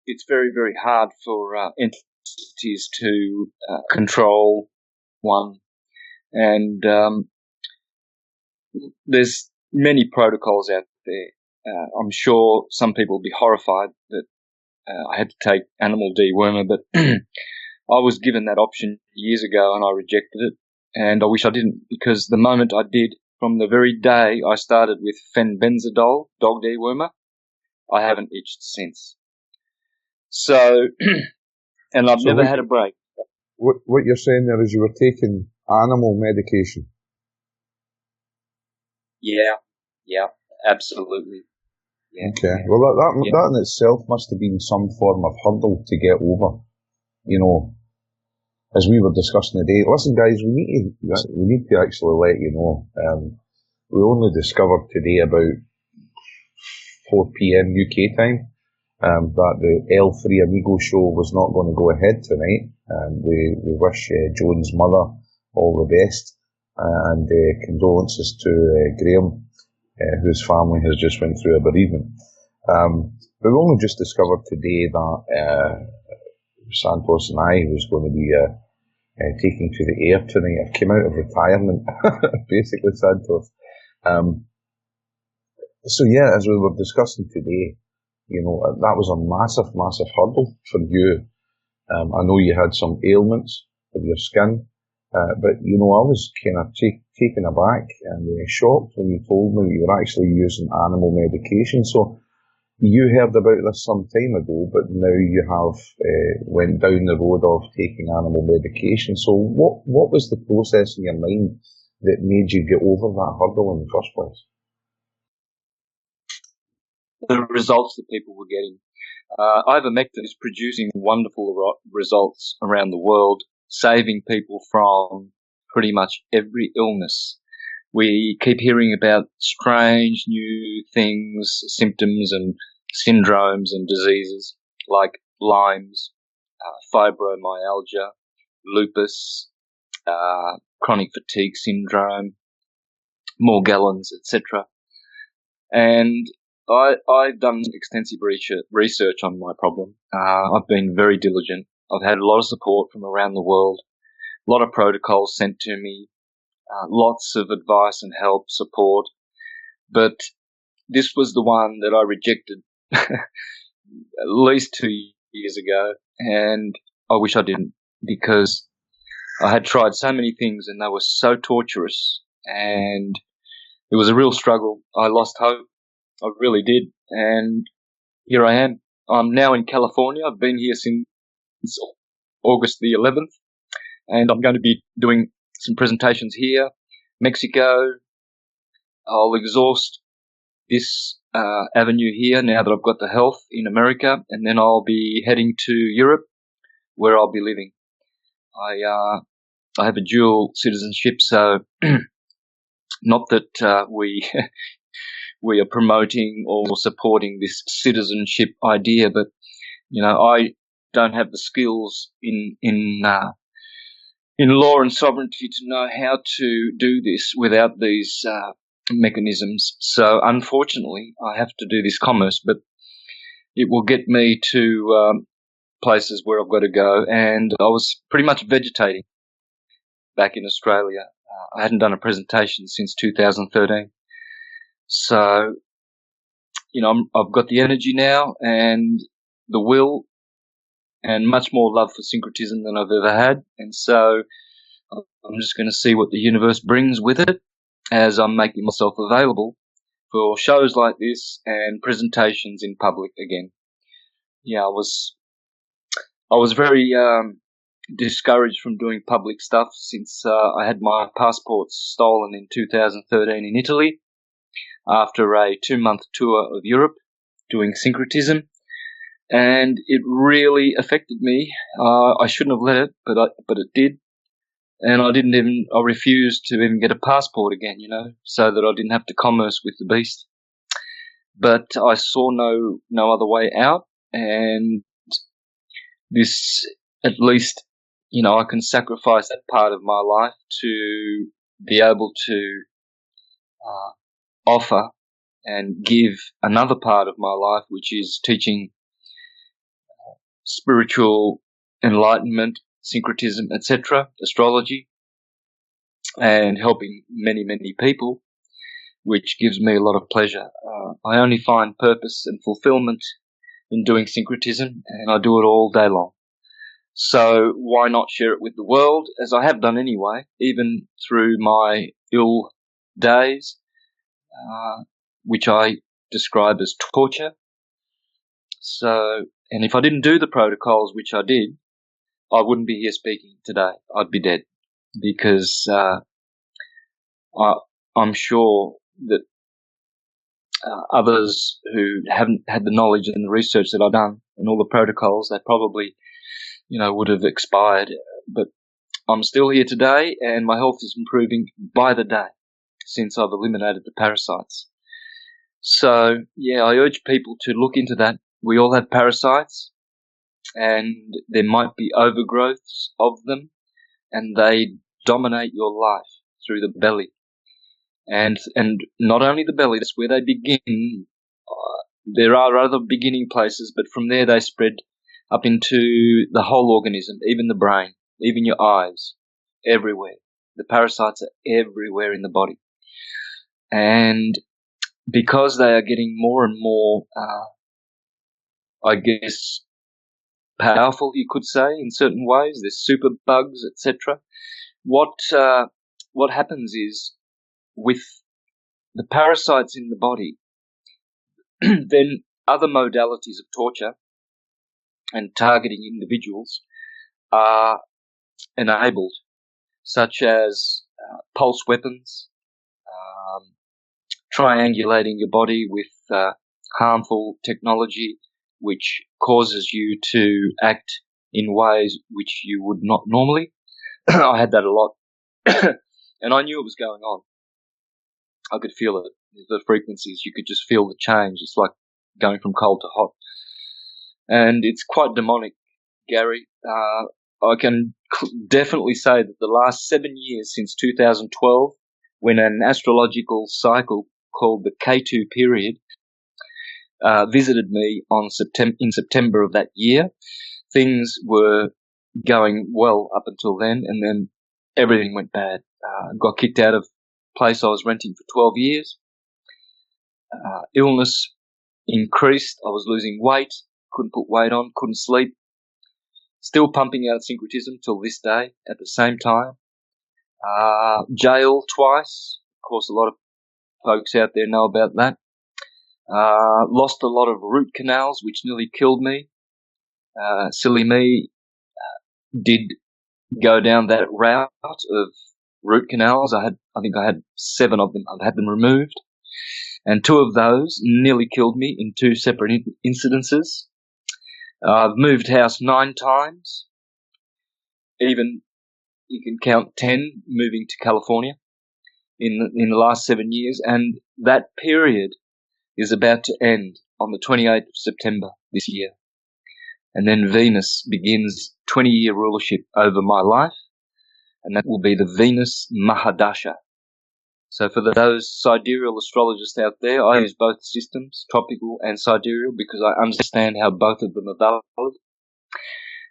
It's very, very hard for entities to control one. And there's many protocols out there. I'm sure some people will be horrified that I had to take animal dewormer, but I was given that option years ago and I rejected it. And I wish I didn't, because the moment I did, from the very day I started with fenbenzidole, dog dewormer, I haven't itched since. So, and I've never had a break. What you're saying there is you were taking animal medication? Yeah, absolutely. Yeah. Okay. Well, that in itself must have been some form of hurdle to get over. You know, as we were discussing today. Listen, guys, we need to actually let you know. We only discovered today about 4 p.m. UK time that the L3 Amigo show was not going to go ahead tonight. We wish Joan's mother all the best, and condolences to Graham, whose family has just went through a bereavement. But we only just discovered today that Santos and I was going to be taking to the air tonight. I came out of retirement, basically, Santos. So yeah, as we were discussing today, you know, that was a massive, massive hurdle for you. I know you had some ailments with your skin, but you know, I was kind of taken aback and shocked when you told me you were actually using animal medication. So you heard about this some time ago, but now you have went down the road of taking animal medication. So what was the process in your mind that made you get over that hurdle in the first place? The results that people were getting. Ivermectin is producing wonderful results around the world, saving people from pretty much every illness. We keep hearing about strange new things, symptoms and syndromes and diseases like Lyme's, fibromyalgia, lupus, chronic fatigue syndrome, Morgellons, etc. And I've done extensive research on my problem. I've been very diligent. I've had a lot of support from around the world, a lot of protocols sent to me, lots of advice and help, support. But this was the one that I rejected at least 2 years ago, and I wish I didn't, because I had tried so many things and they were so torturous, and it was a real struggle. I lost hope. I really did. And here I am. I'm now in California. I've been here since August the 11th, and I'm going to be doing some presentations here, Mexico. I'll exhaust this avenue here now that I've got the health in America, and then I'll be heading to Europe, where I'll be living. I have a dual citizenship, so not that we are promoting or supporting this citizenship idea, but you know, I don't have the skills in law and sovereignty to know how to do this without these mechanisms. So unfortunately, I have to do this commerce, but it will get me to places where I've got to go. And I was pretty much vegetating back in Australia. I hadn't done a presentation since 2013. So, you know, I've got the energy now and the will and much more love for syncretism than I've ever had. And so I'm just going to see what the universe brings with it as I'm making myself available for shows like this and presentations in public again. Yeah, I was very discouraged from doing public stuff since I had my passport stolen in 2013 in Italy after a 2-month tour of Europe doing syncretism. and it really affected me. I shouldn't have let it, but it did. And I refused to even get a passport again, so that I didn't have to commerce with the beast. But I saw no other way out, and this, at least, I can sacrifice that part of my life to be able to offer and give another part of my life, which is teaching spiritual enlightenment, syncretism, etc., astrology, and helping many, many people, which gives me a lot of pleasure. I only find purpose and fulfillment in doing syncretism, and I do it all day long. So why not share it with the world, as I have done anyway, even through my ill days, which I describe as torture. So, and if I didn't do the protocols, which I did, I wouldn't be here speaking today. I'd be dead, because I'm sure that others who haven't had the knowledge and the research that I've done and all the protocols, they probably, would have expired. But I'm still here today, and my health is improving by the day since I've eliminated the parasites. So, yeah, I urge people to look into that. We all have parasites, and there might be overgrowths of them, and they dominate your life through the belly. And not only the belly, that's where they begin. There are other beginning places, but from there they spread up into the whole organism, even the brain, even your eyes, everywhere. The parasites are everywhere in the body. And because they are getting more and more, I guess, powerful, you could say, in certain ways, there's super bugs, etc. What happens is, with the parasites in the body, then other modalities of torture and targeting individuals are enabled, such as pulse weapons, triangulating your body with harmful technology, which causes you to act in ways which you would not normally. I had that a lot, and I knew it was going on. I could feel it. The frequencies, you could just feel the change. It's like going from cold to hot. And it's quite demonic, Gary. I can definitely say that the last 7 years, since 2012, when an astrological cycle called the K2 period visited me in September of that year, things were going well up until then, and then everything went bad. Got kicked out of the place I was renting for 12 years. Illness increased. I was losing weight, couldn't put weight on, couldn't sleep. Still pumping out syncretism till this day at the same time. Jail twice. Of course, a lot of folks out there know about that. Lost a lot of root canals, which nearly killed me. Silly me did go down that route of root canals. I think I had 7 of them. I've had them removed. And 2 of those nearly killed me in 2 separate incidences. I've moved house 9 times. Even you can count 10 moving to California in the last 7 years. And that period is about to end on the 28th of September this year. And then Venus begins 20-year rulership over my life, and that will be the Venus Mahadasha. So for those sidereal astrologists out there, I use both systems, tropical and sidereal, because I understand how both of them are valid.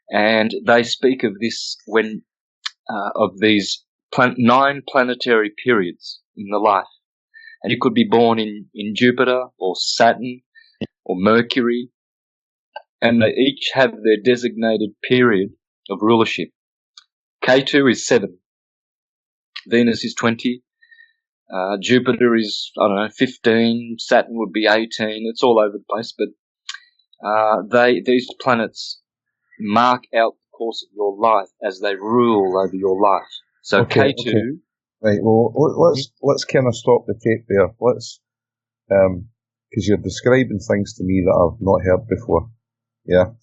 And they speak of this when of these 9 planetary periods in the life. And you could be born in Jupiter or Saturn or Mercury, and they each have their designated period of rulership. K2 is 7. Venus is 20. Jupiter is, 15. Saturn would be 18. It's all over the place, but these planets mark out the course of your life as they rule over your life. So okay, K2. Okay. Right. Well, let's kind of stop the tape there. Let's because you're describing things to me that I've not heard before. Yeah.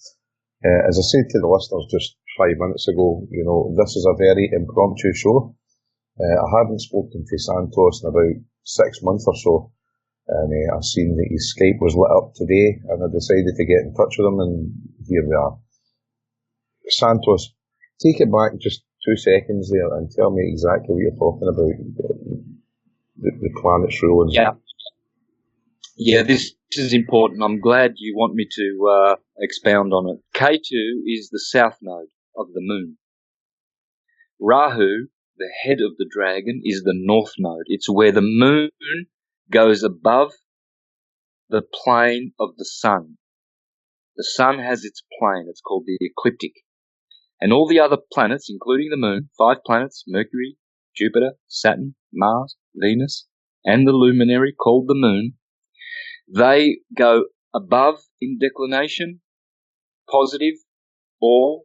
As I said to the listeners just 5 minutes ago, this is a very impromptu show. I hadn't spoken to Santos in about 6 months or so, and I seen that his Skype was lit up today, and I decided to get in touch with him, and here we are. Santos, take it back just 2 seconds there and tell me exactly what you're talking about, the planet's ruling. Yeah, this is important. I'm glad you want me to expound on it. K2 is the south node of the moon. Rahu, the head of the dragon, is the north node. It's where the moon goes above the plane of the sun. The sun has its plane. It's called the ecliptic. And all the other planets, including the moon, 5 planets, Mercury, Jupiter, Saturn, Mars, Venus, and the luminary called the moon, they go above in declination, positive, or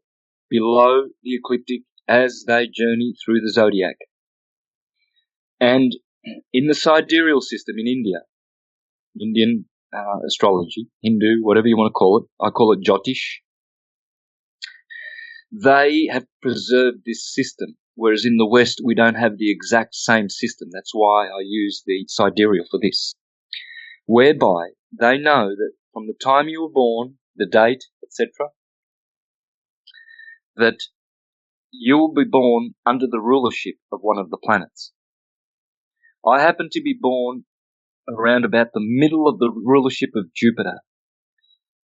below the ecliptic as they journey through the zodiac. And in the sidereal system in India, Indian astrology, Hindu, whatever you want to call it, I call it Jyotish, they have preserved this system, whereas in the West we don't have the exact same system. That's why I use the sidereal for this, whereby they know that from the time you were born, the date, etc., that you will be born under the rulership of one of the planets. I happen to be born around about the middle of the rulership of Jupiter,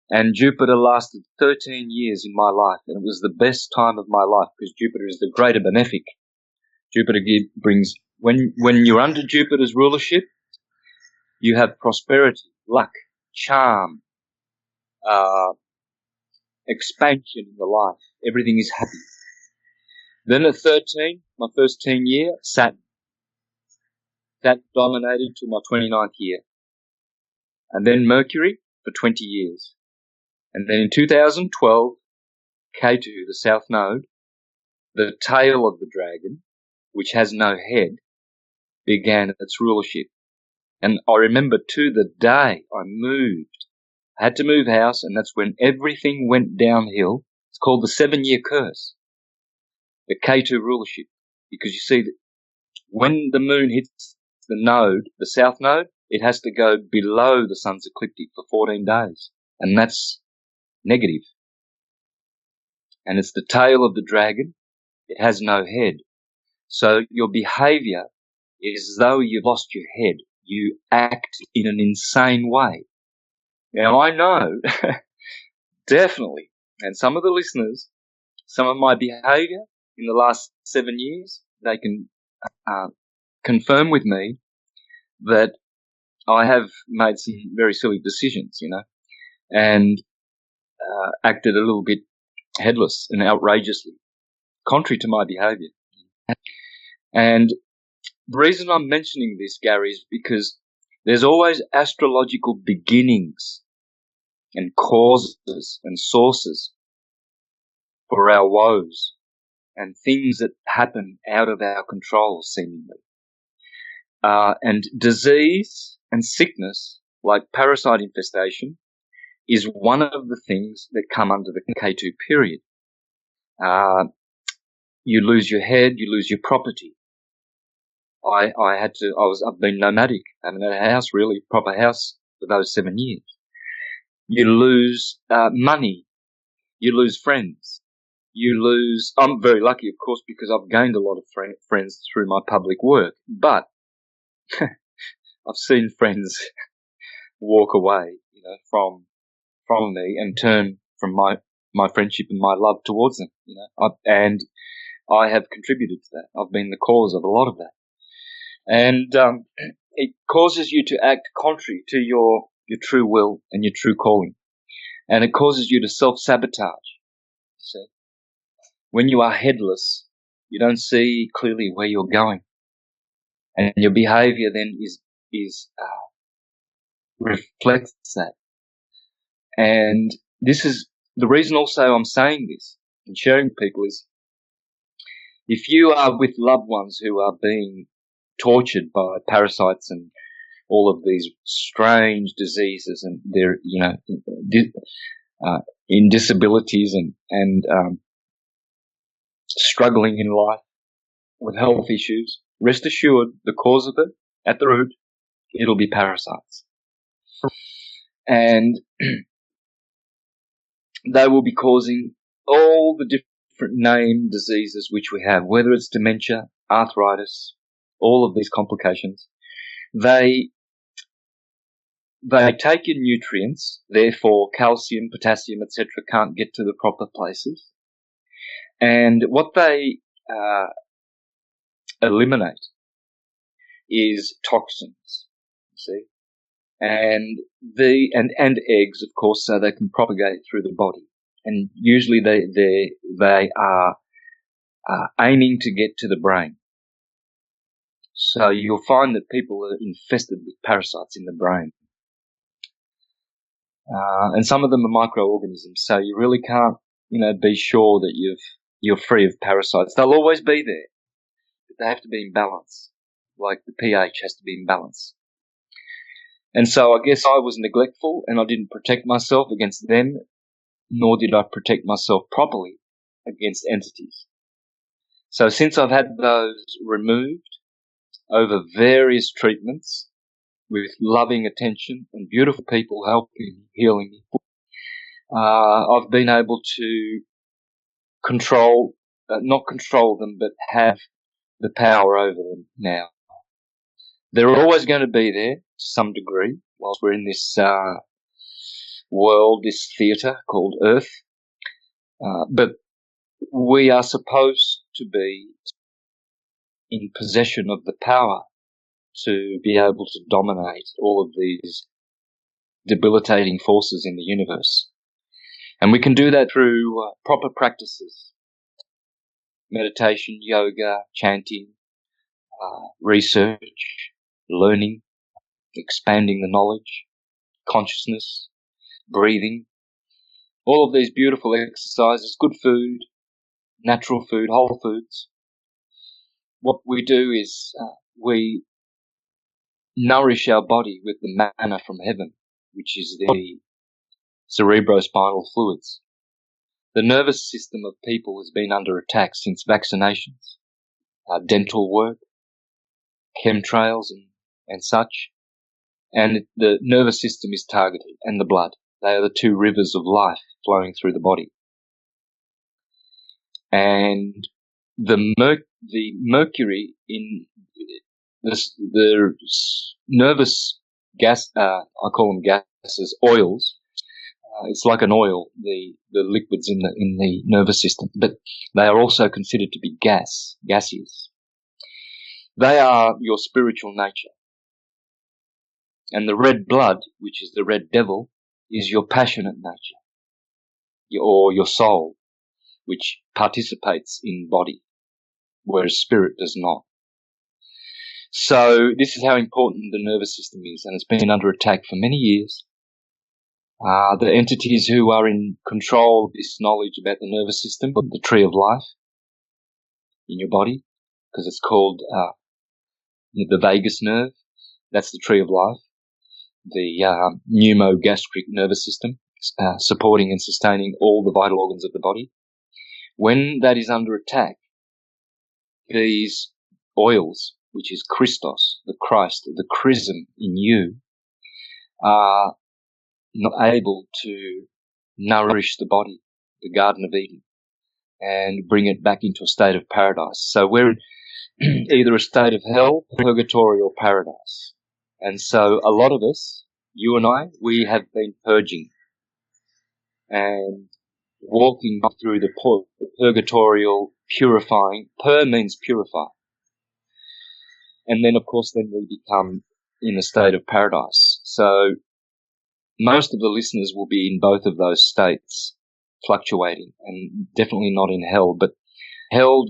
and Jupiter lasted 13 years in my life, and it was the best time of my life because Jupiter is the greater benefic. Jupiter brings, when you're under Jupiter's rulership, you have prosperity, luck, charm, expansion in the life. Everything is happy. Then at 13, my first teen year, Saturn. That dominated till my 29th year. And then Mercury for 20 years. And then in 2012, K2, the south node, the tail of the dragon, which has no head, began its rulership. And I remember to the day I moved, I had to move house, and that's when everything went downhill. It's called the 7-year curse, the K2 rulership, because you see that when the moon hits the node, the south node, it has to go below the sun's ecliptic for 14 days, and that's negative. And it's the tail of the dragon. It has no head. So your behavior is as though you've lost your head. You act in an insane way. Now, I know, definitely, and some of the listeners, some of my behavior in the last 7 years, they can confirm with me that I have made some very silly decisions, and acted a little bit headless and outrageously, contrary to my behavior. And the reason I'm mentioning this, Gary, is because there's always astrological beginnings and causes and sources for our woes and things that happen out of our control, seemingly. And disease and sickness, like parasite infestation, is one of the things that come under the K2 period. You lose your head, you lose your property. I've been nomadic. I haven't had a house, really, proper house for those 7 years. You lose money. You lose friends. I'm very lucky, of course, because I've gained a lot of friends through my public work, but I've seen friends walk away, from me and turn from my friendship and my love towards them, and I have contributed to that. I've been the cause of a lot of that. And it causes you to act contrary to your true will and your true calling. And it causes you to self-sabotage. See? When you are headless, you don't see clearly where you're going. And your behavior then reflects that. And this is the reason also I'm saying this and sharing with people is, if you are with loved ones who are being tortured by parasites and all of these strange diseases, and they're, in disabilities and struggling in life with health issues, rest assured the cause of it, at the root, it'll be parasites. And they will be causing all the different named diseases which we have, whether it's dementia, arthritis, all of these complications. They take in nutrients, therefore calcium, potassium, etc. can't get to the proper places. And what they eliminate is toxins, you see, and eggs, of course, so they can propagate through the body. And usually they are aiming to get to the brain. So you'll find that people are infested with parasites in the brain. And some of them are microorganisms, so you really can't, be sure that you're free of parasites. They'll always be there, but they have to be in balance. Like the pH has to be in balance. And so I guess I was neglectful and I didn't protect myself against them, nor did I protect myself properly against entities. So since I've had those removed over various treatments with loving attention and beautiful people helping, healing me, I've been able to not control them, but have the power over them now. They're always going to be there to some degree whilst we're in this world, this theatre called Earth. But we are supposed to be in possession of the power to be able to dominate all of these debilitating forces in the universe. And we can do that through proper practices: meditation, yoga, chanting, research, learning, expanding the knowledge, consciousness, breathing, all of these beautiful exercises, good food, natural food, whole foods. What we do is we nourish our body with the manna from heaven, which is the cerebrospinal fluids. The nervous system of people has been under attack since vaccinations, dental work, chemtrails and such. And the nervous system is targeted, and the blood. They are the two rivers of life flowing through the body. And the mercury in the nervous gas, I call them gases, oils. It's like an oil, the liquids in the nervous system, but they are also considered to be gaseous. They are your spiritual nature. And the red blood, which is the red devil, is your passionate nature, or your soul, which participates in body, whereas spirit does not. So this is how important the nervous system is, and it's been under attack for many years. The entities who are in control of this knowledge about the nervous system, the tree of life in your body, because it's called the vagus nerve, that's the tree of life. The pneumogastric nervous system, supporting and sustaining all the vital organs of the body. When that is under attack, these oils, which is Christos, the Christ, the chrism in you, are not able to nourish the body, the Garden of Eden, and bring it back into a state of paradise. So we're in either a state of hell, purgatory, or paradise. And so a lot of us, you and I, we have been purging and walking through the purgatorial purifying. Pur means purify. And then, of course, then we become in a state of paradise. So most of the listeners will be in both of those states, fluctuating, and definitely not in hell. But hell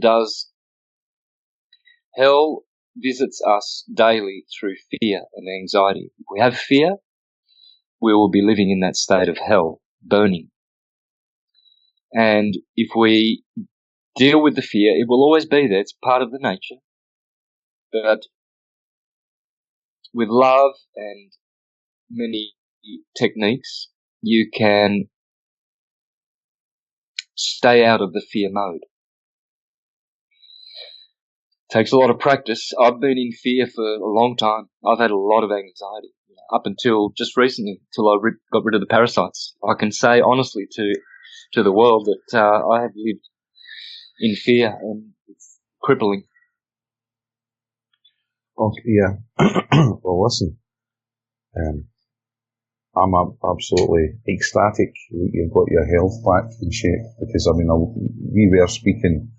visits us daily through fear and anxiety. If we have fear, we will be living in that state of hell, burning. And if we deal with the fear, it will always be there. It's part of the nature. But with love and many techniques, you can stay out of the fear mode. Takes a lot of practice. I've been in fear for a long time. I've had a lot of anxiety up until just recently, till I got rid of the parasites. I can say honestly to the world that I have lived in fear, and it's crippling. Okay, yeah. Well, listen, I'm absolutely ecstatic that you've got your health back in shape, because, I mean, we were speaking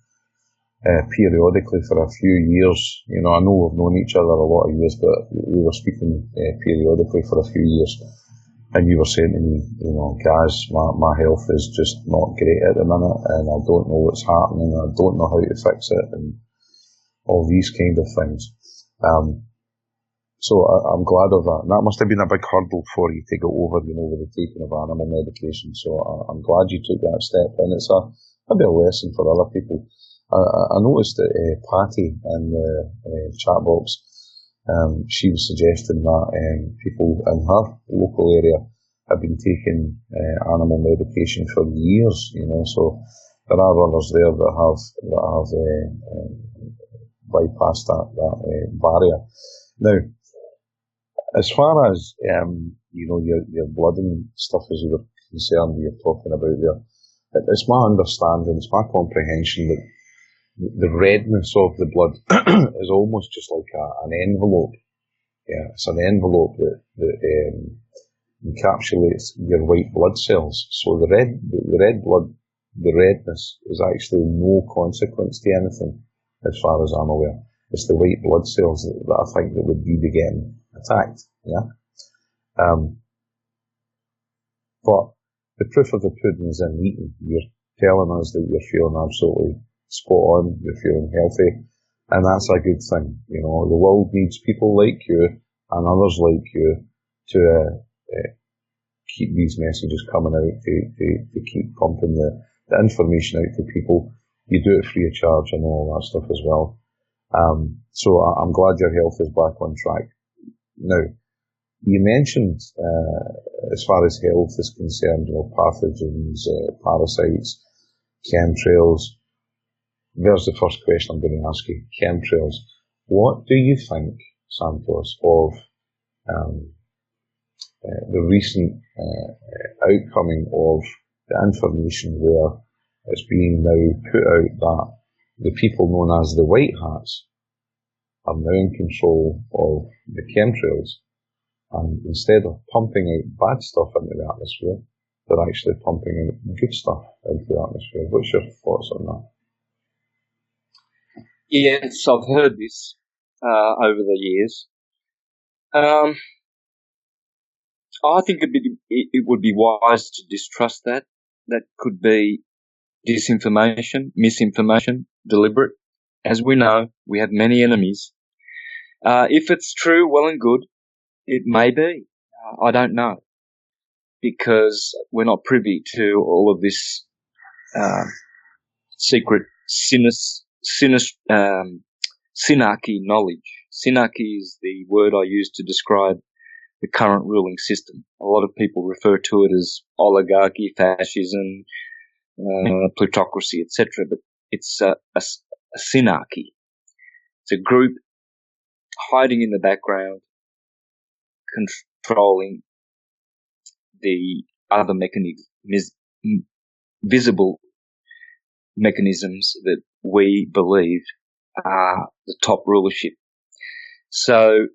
periodically for a few years. You know, I know we've known each other a lot of years, but we were speaking periodically for a few years. And you were saying to me, you know, guys, my health is just not great at the minute, and I don't know what's happening, I don't know how to fix it, and all these kind of things. So I'm glad of that. And that must have been a big hurdle for you to get over, you know, with the taking of animal medication. So I'm glad you took that step, and it's maybe a lesson for other people. I noticed that Patty in the chat box, she was suggesting that people in her local area have been taking animal medication for years, you know. So there are others there that have bypassed that barrier. Now, as far as you know, your blood and stuff, as you were concerned, you're talking about there, it's my understanding, it's my comprehension that the redness of the blood is almost just like an envelope. Yeah, it's an envelope that encapsulates your white blood cells. So the red blood, the redness is actually no consequence to anything, as far as I'm aware. It's the white blood cells that I think that would be getting attacked. Yeah. But the proof of the pudding is in the eating. You're telling us that you're feeling absolutely spot on, you're feeling healthy, and that's a good thing. You know, the world needs people like you and others like you to keep these messages coming out, to keep pumping the information out to people. You do it free of charge and all that stuff as well. So I'm glad your health is back on track. Now, you mentioned, as far as health is concerned, you know, pathogens, parasites, chemtrails. There's the first question I'm going to ask you. Chemtrails. What do you think, Santos, of the recent outcoming of the information where it's being now put out that the people known as the white hats are now in control of the chemtrails, and instead of pumping out bad stuff into the atmosphere, they're actually pumping out good stuff into the atmosphere. What's your thoughts on that? Yes, I've heard this over the years. I think it would be wise to distrust that. That could be disinformation, misinformation, deliberate. As we know, we have many enemies. If it's true, well and good. It may be. I don't know, because we're not privy to all of this secret synarchy knowledge. Synarchy is the word I use to describe the current ruling system. A lot of people refer to it as oligarchy, fascism, plutocracy, etc. But it's a synarchy. It's a group hiding in the background, controlling the other visible mechanisms that we believe are the top rulership. So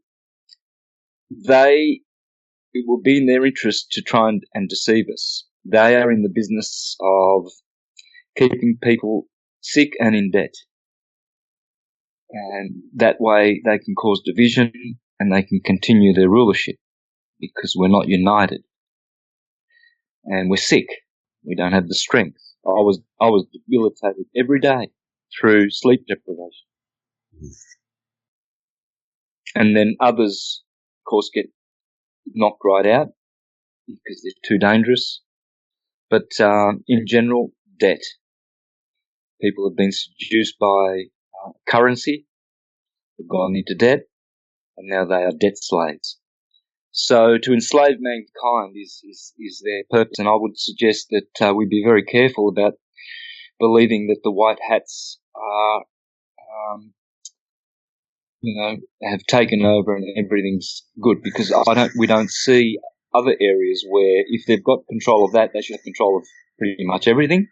it will be in their interest to try and deceive us. They are in the business of keeping people sick and in debt. And that way they can cause division and they can continue their rulership, because we're not united. And we're sick. We don't have the strength. I was debilitated every day through sleep deprivation. And then others, of course, get knocked right out because they're too dangerous. But in general, debt. People have been seduced by currency, they've gone into debt, and now they are debt slaves. So to enslave mankind is their purpose, and I would suggest that we be very careful about believing that the white hats are, have taken over and everything's good, because we don't see other areas where if they've got control of that, they should have control of pretty much everything.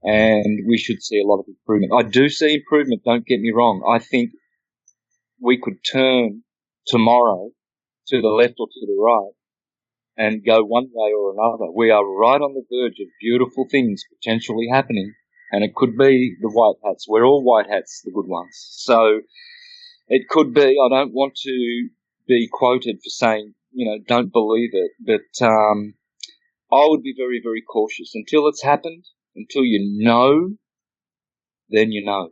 And we should see a lot of improvement. I do see improvement, don't get me wrong. I think we could turn tomorrow to the left or to the right and go one way or another. We are right on the verge of beautiful things potentially happening, and it could be the white hats. We're all white hats, the good ones. So it could be. I don't want to be quoted for saying, don't believe it, but I would be very, very cautious until it's happened. Until you know, then you know.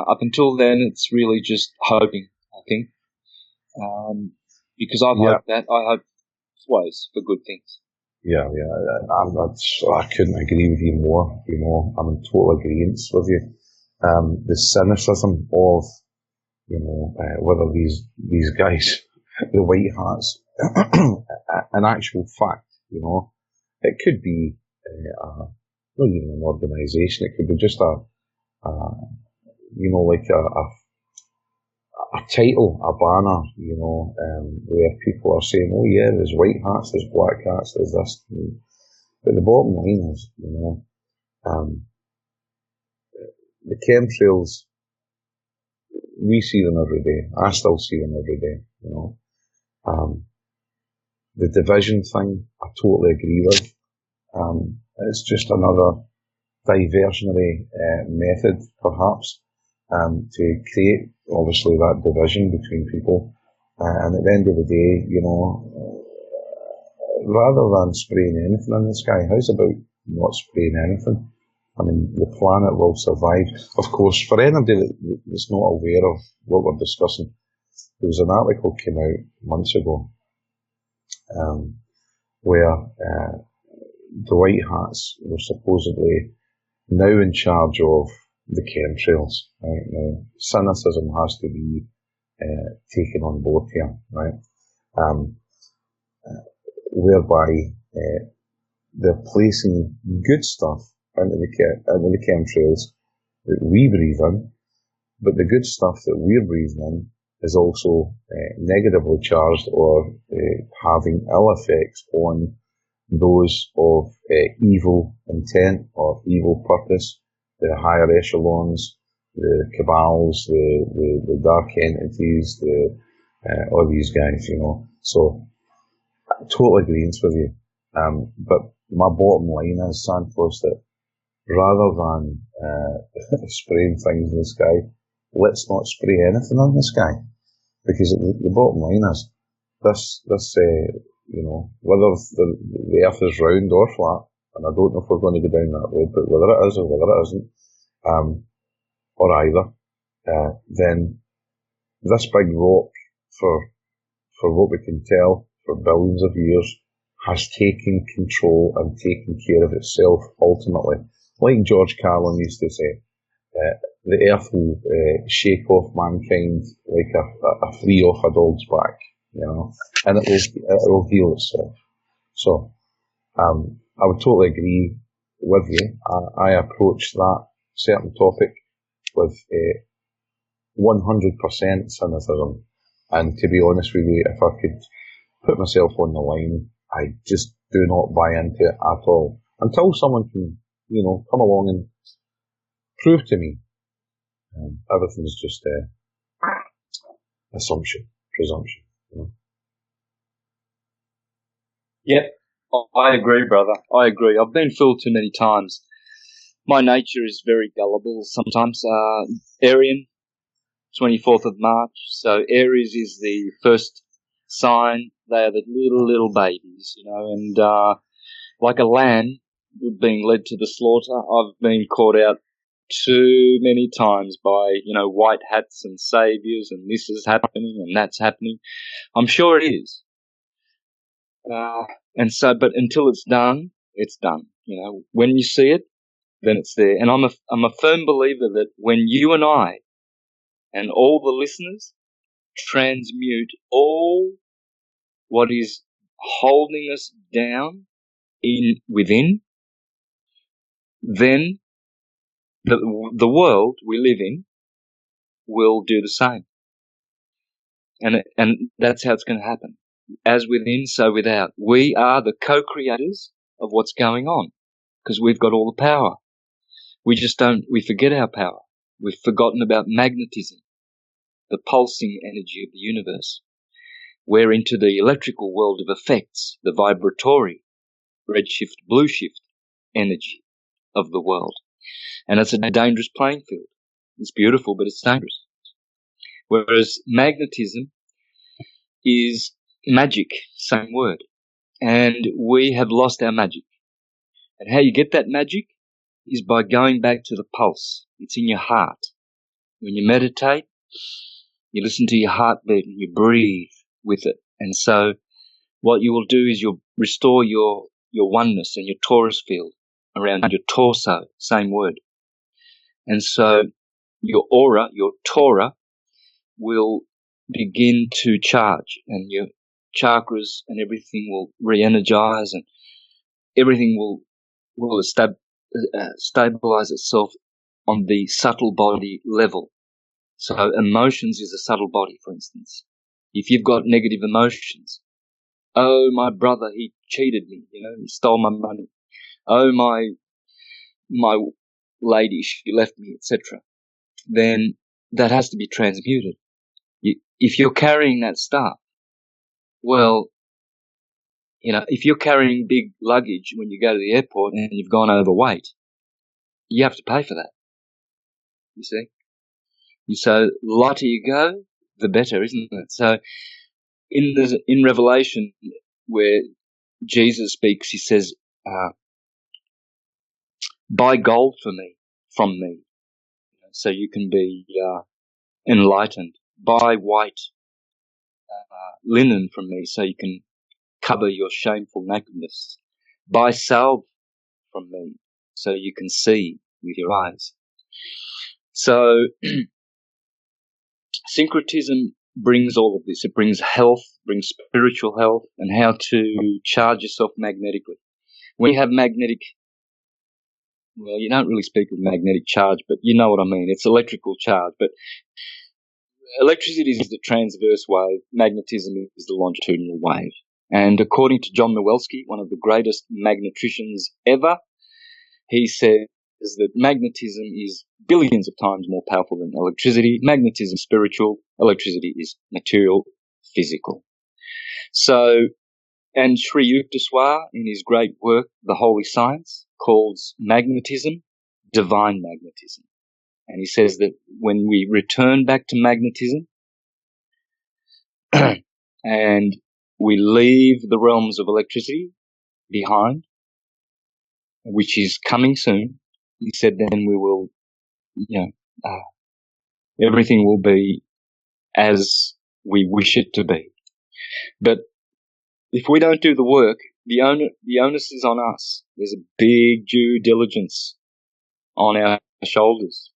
Up until then, it's really just hoping, I think. Because I've hoped that. I hope always for good things. Yeah. I couldn't agree with you more. I'm in total agreement with you. The cynicism of, whether these guys, the white hats, an actual fact, it could be not even an organisation. It could be just like a title, a banner, where people are saying, oh yeah, there's white hats, there's black hats, there's this. But the bottom line is, the chemtrails, we see them every day. I still see them every day, the division thing, I totally agree with. It's just another diversionary method, perhaps, to create, obviously, that division between people. And at the end of the day, rather than spraying anything in the sky, how's about not spraying anything? I mean, the planet will survive. Of course, for anybody that's not aware of what we're discussing, there was an article came out months ago where the white hats were supposedly now in charge of the chemtrails. Right now, cynicism has to be taken on board here, right? Whereby they're placing good stuff into the chemtrails that we breathe in, but the good stuff that we're breathing in is also negatively charged or having ill effects on those of evil intent or evil purpose, the higher echelons, the cabals, the dark entities, all these guys, So, I totally agree with you. But my bottom line is, Santos, that rather than spraying things in the sky, let's not spray anything in the sky. Because the bottom line is, this whether the earth is round or flat, and I don't know if we're going to go down that road, but whether it is or whether it isn't, or either, then this big rock, for what we can tell, for billions of years, has taken control and taken care of itself ultimately. Like George Carlin used to say, the earth will shake off mankind like a flea off a dog's back, and it will heal itself. So, I would totally agree with you. I approach that certain topic with 100% cynicism. And to be honest with you, if I could put myself on the line, I just do not buy into it at all. Until someone can, come along and prove to me, everything's just assumption, presumption. Yep, I agree, brother. I agree. I've been fooled too many times. My nature is very gullible sometimes. Arian, 24th of March. So Aries is the first sign. They are the little babies, and like a lamb being led to the slaughter, I've been caught out too many times by, white hats and saviors, and this is happening and that's happening. I'm sure it is. And so, but until it's done, it's done. When you see it, then it's there. And I'm a firm believer that when you and I and all the listeners transmute all what is holding us down within, then the world we live in will do the same. And that's how it's going to happen. As within, so without. We are the co-creators of what's going on because we've got all the power. We forget our power. We've forgotten about magnetism, the pulsing energy of the universe. We're into the electrical world of effects, the vibratory, redshift, blue shift energy of the world. And it's a dangerous playing field. It's beautiful, but it's dangerous. Whereas magnetism is magic, same word. And we have lost our magic. And how you get that magic is by going back to the pulse. It's in your heart. When you meditate, you listen to your heartbeat and you breathe with it. And so what you will do is you'll restore your oneness and your torus field around your torso, same word. And so your aura, your Torah, will begin to charge, and your chakras and everything will re-energize, and everything will stabilize itself on the subtle body level. So emotions is a subtle body, for instance. If you've got negative emotions, oh, my brother, he cheated me, he stole my money. Oh, my lady, she left me, etc. Then that has to be transmuted. If you're carrying that stuff, well, if you're carrying big luggage when you go to the airport and you've gone overweight, you have to pay for that. You see? So the lighter you go, the better, isn't it? So in Revelation, where Jesus speaks, he says, buy gold from me, so you can be enlightened. Buy white linen from me, so you can cover your shameful nakedness. Buy salve from me, so you can see with your eyes. So syncretism brings all of this. It brings health, brings spiritual health, and how to charge yourself magnetically. When you have magnetic, well, you don't really speak of magnetic charge, but you know what I mean. It's electrical charge, but electricity is the transverse wave, magnetism is the longitudinal wave. And according to John Nowelski, one of the greatest magnetricians ever, he says that magnetism is billions of times more powerful than electricity. Magnetism is spiritual, electricity is material, physical. So, and Sri Yukteswar, in his great work, The Holy Science, calls magnetism divine magnetism. And he says that when we return back to magnetism and we leave the realms of electricity behind, which is coming soon, he said then we will, everything will be as we wish it to be. But if we don't do the work, the onus is on us. There's a big due diligence on our shoulders.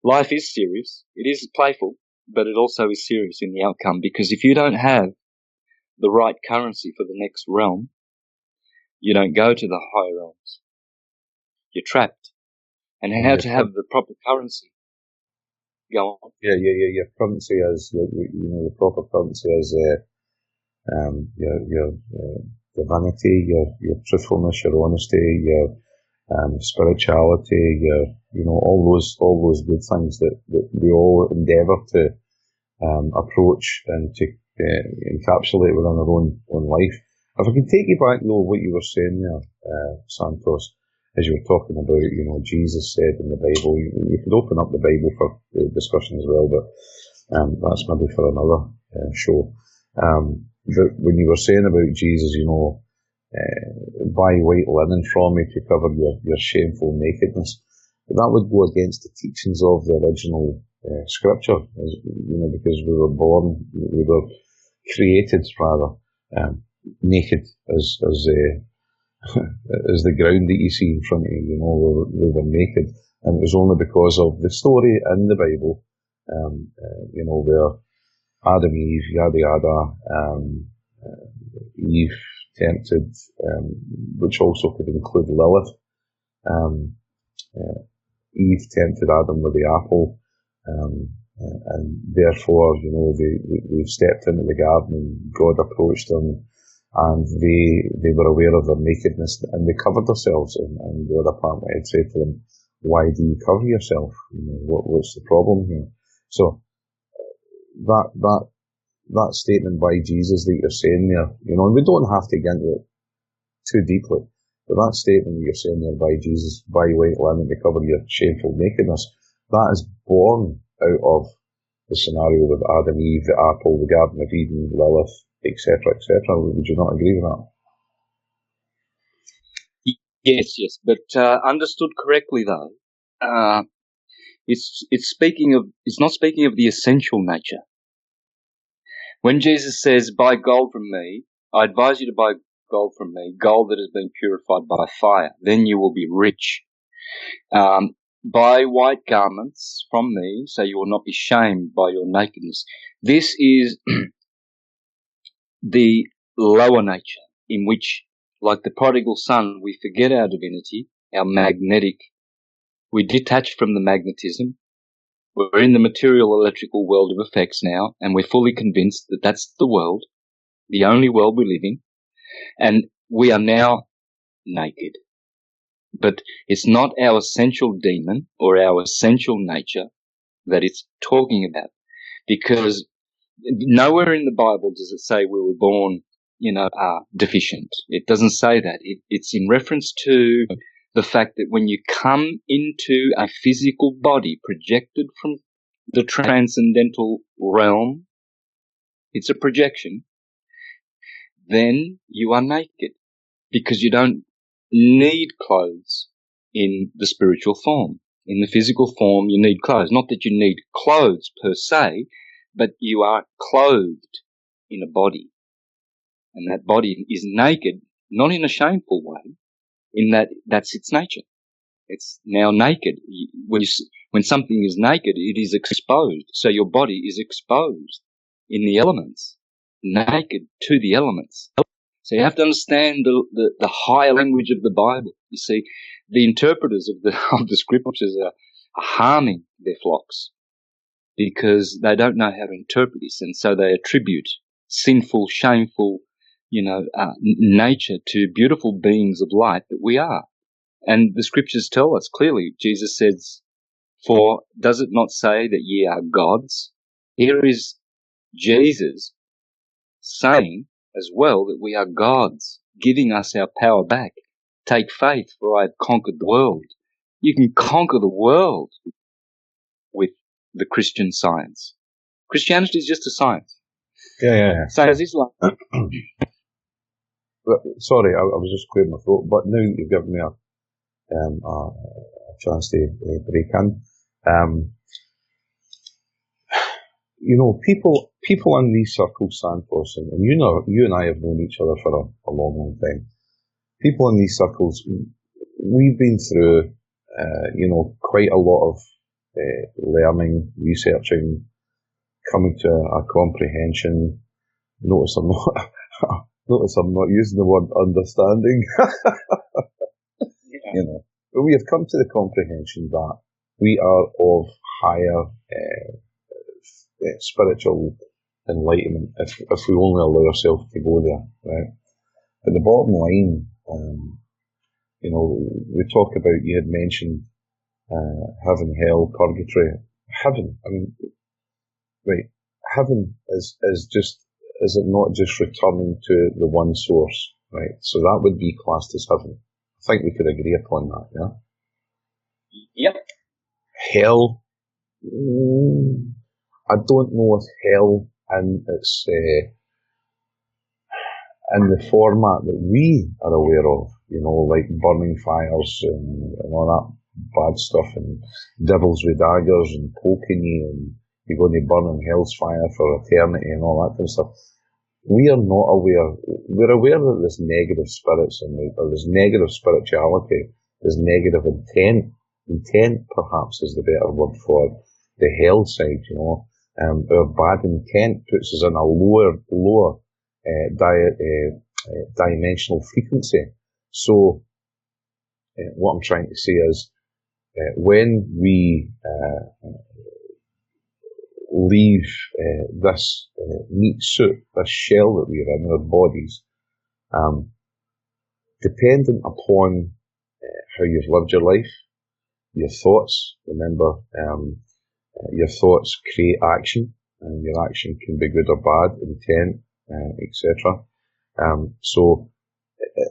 Life is serious. It is playful, but it also is serious in the outcome, because if you don't have the right currency for the next realm, you don't go to the higher realms. You're trapped. And how to have the proper currency? Go on. Yeah. Your currency is, the proper currency is your divinity, your truthfulness, your honesty, your spirituality, all those good things that we all endeavour to approach and to encapsulate within our own life. If I can take you back, though, what you were saying there, Santos, as you were talking about, Jesus said in the Bible, you could open up the Bible for discussion as well, but that's maybe for another show. But when you were saying about Jesus, buy white linen from me to cover your shameful nakedness, but that would go against the teachings of the original scripture, because we were created rather naked as the ground that you see in front of you. We were naked, and it was only because of the story in the Bible, where Adam, Eve, yada yada, Eve tempted, which also could include Lilith, Eve tempted Adam with the apple, and therefore, they've stepped into the garden and God approached them, and they were aware of their nakedness and they covered themselves, and the other partner had said to them, why do you cover yourself? What's the problem here? So that statement by Jesus that you're saying there, and we don't have to get into it too deeply, but that statement that you're saying there by Jesus, buy white linen to cover your shameful nakedness, that is born out of the scenario with Adam, Eve, the apple, the Garden of Eden, Lilith, etc., etc. Would you not agree with that? Yes, but understood correctly though, it's not speaking of the essential nature. When Jesus says, "Buy gold from me," I advise you to buy gold from me, gold that has been purified by fire. Then you will be rich. Buy white garments from me, so you will not be shamed by your nakedness. This is the lower nature, in which, like the prodigal son, we forget our divinity, our magnetic. We detach from the magnetism. We're in the material electrical world of effects now, and we're fully convinced that that's the world, the only world we live in, and we are now naked. But it's not our essential demon or our essential nature that it's talking about, because nowhere in the Bible does it say we were born, deficient. It doesn't say that. It's in reference to the fact that when you come into a physical body projected from the transcendental realm, it's a projection, then you are naked, because you don't need clothes in the spiritual form. In the physical form, you need clothes. Not that you need clothes per se, but you are clothed in a body. And that body is naked, not in a shameful way, in that that's its nature. It's now naked. When something is naked, it is exposed. So your body is exposed in the elements, naked to the elements. So you have to understand the higher language of the Bible. You see, the interpreters of the scriptures are harming their flocks because they don't know how to interpret this, and so they attribute sinful, shameful, nature to beautiful beings of light that we are. And the scriptures tell us clearly. Jesus says, "For does it not say that ye are gods?" Here is Jesus saying as well that we are gods, giving us our power back. Take faith, for I have conquered the world. You can conquer the world with the Christian science. Christianity is just a science. Yeah. So is Islam. Sorry, I was just clearing my throat, but now you've given me a chance to break in. People in these circles, Santos, and you and I have known each other for a long, long time. People in these circles, we've been through, quite a lot of learning, researching, coming to a comprehension. Notice I'm not using the word understanding. But we have come to the comprehension that we are of higher spiritual enlightenment if we only allow ourselves to go there, right? But the bottom line, we talk about, you had mentioned heaven, hell, purgatory. Heaven, right, heaven is it not just returning to the one source, right? So that would be classed as heaven. I think we could agree upon that, yeah? Yep. Hell, I don't know if hell in the format that we are aware of, like burning fires and all that bad stuff, and devils with daggers and poking you, and you're going to burn in hell's fire for eternity and all that kind of stuff. We are not aware. We're aware that there's negative spirits and there's negative spirituality, there's negative intent. Intent, perhaps, is the better word for the hell side, Our bad intent puts us in a lower dimensional frequency. So, what I'm trying to say is, when we leave this meat suit, this shell that we're in, our bodies, dependent upon how you've lived your life, your thoughts, remember, your thoughts create action, and your action can be good or bad, intent, etc. So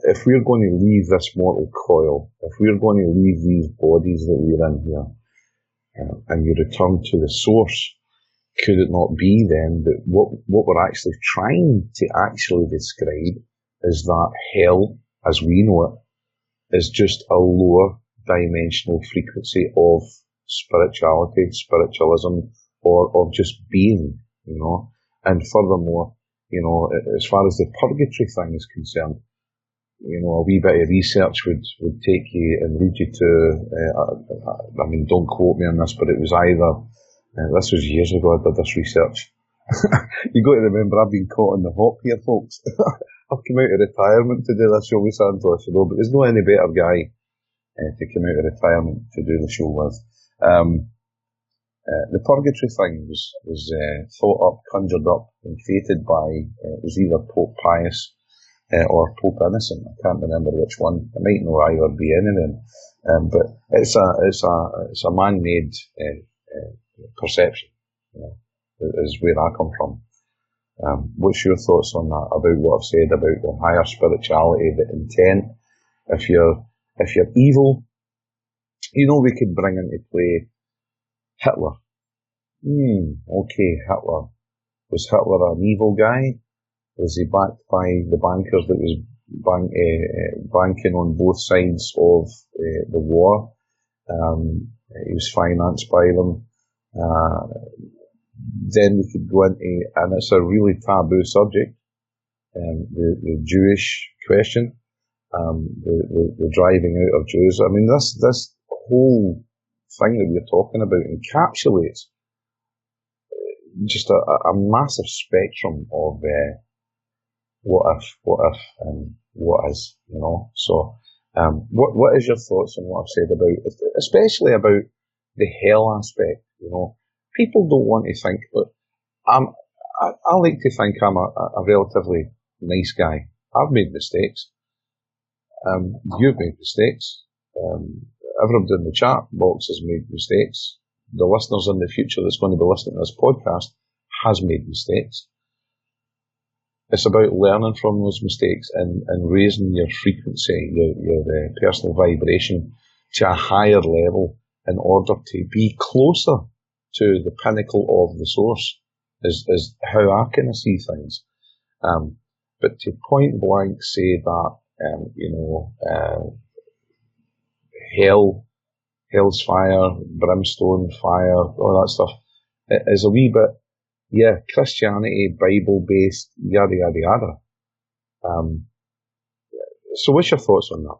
if we're going to leave this mortal coil, if we're going to leave these bodies that we're in here, and you return to the source, could it not be then that what we're actually trying to actually describe is that hell, as we know it, is just a lower dimensional frequency of spirituality, spiritualism, or of just being, you know? And furthermore, you know, as far as the purgatory thing is concerned, you know, a wee bit of research would take you and lead you to, I mean, don't quote me on this, but it was either, this was years ago I did this research. You got to remember, I've been caught on the hop here, folks. I've come out of retirement to do this show with Santos, you know, but there's no any better guy to come out of retirement to do the show with. The purgatory thing was thought up, conjured up, and created by, it was either Pope Pius or Pope Innocent. I can't remember which one. I might know either be any of them. But it's a man-made perception, you know, is where I come from. What's your thoughts on that, about what I've said about the higher spirituality, the intent? If you're evil, you know, we could bring into play Hitler. Okay, Hitler. Was Hitler an evil guy? Was he backed by the bankers that was banking on both sides of the war? He was financed by them. Then we could go into, and it's a really taboo subject, the Jewish question, the driving out of Jews. I mean, this whole thing that we're talking about encapsulates just a massive spectrum of what if, and what is, you know. So, what is your thoughts on what I've said about, especially about the hell aspect, you know? People don't want to think, look, I like to think I'm a relatively nice guy. I've made mistakes. You've made mistakes. Everybody in the chat box has made mistakes. The listeners in the future that's going to be listening to this podcast has made mistakes. It's about learning from those mistakes and raising your frequency, your personal vibration to a higher level in order to be closer to the pinnacle of the source, is how I kind of see things. But to point blank say that, hell's fire, brimstone fire, all that stuff, it is a wee bit, Christianity, Bible-based, yada, yada, yada. So what's your thoughts on that?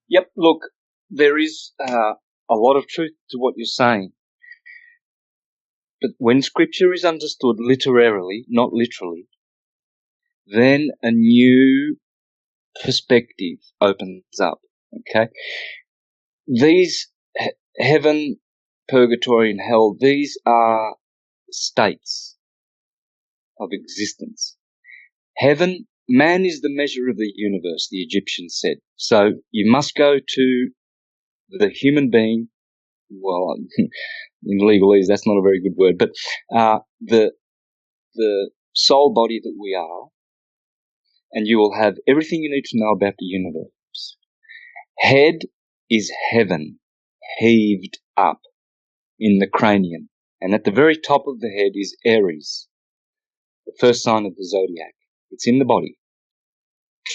Yep, look, there is a lot of truth to what you're saying. But when scripture is understood literarily, not literally, then a new perspective opens up, okay? These heaven, purgatory, and hell, these are states of existence. Heaven, man is the measure of the universe, the Egyptians said. So you must go to the human being, well, in legalese that's not a very good word, but the soul body that we are, and you will have everything you need to know about the universe. Head is heaven, heaved up in the cranium, and at the very top of the head is Aries, the first sign of the zodiac. It's in the body.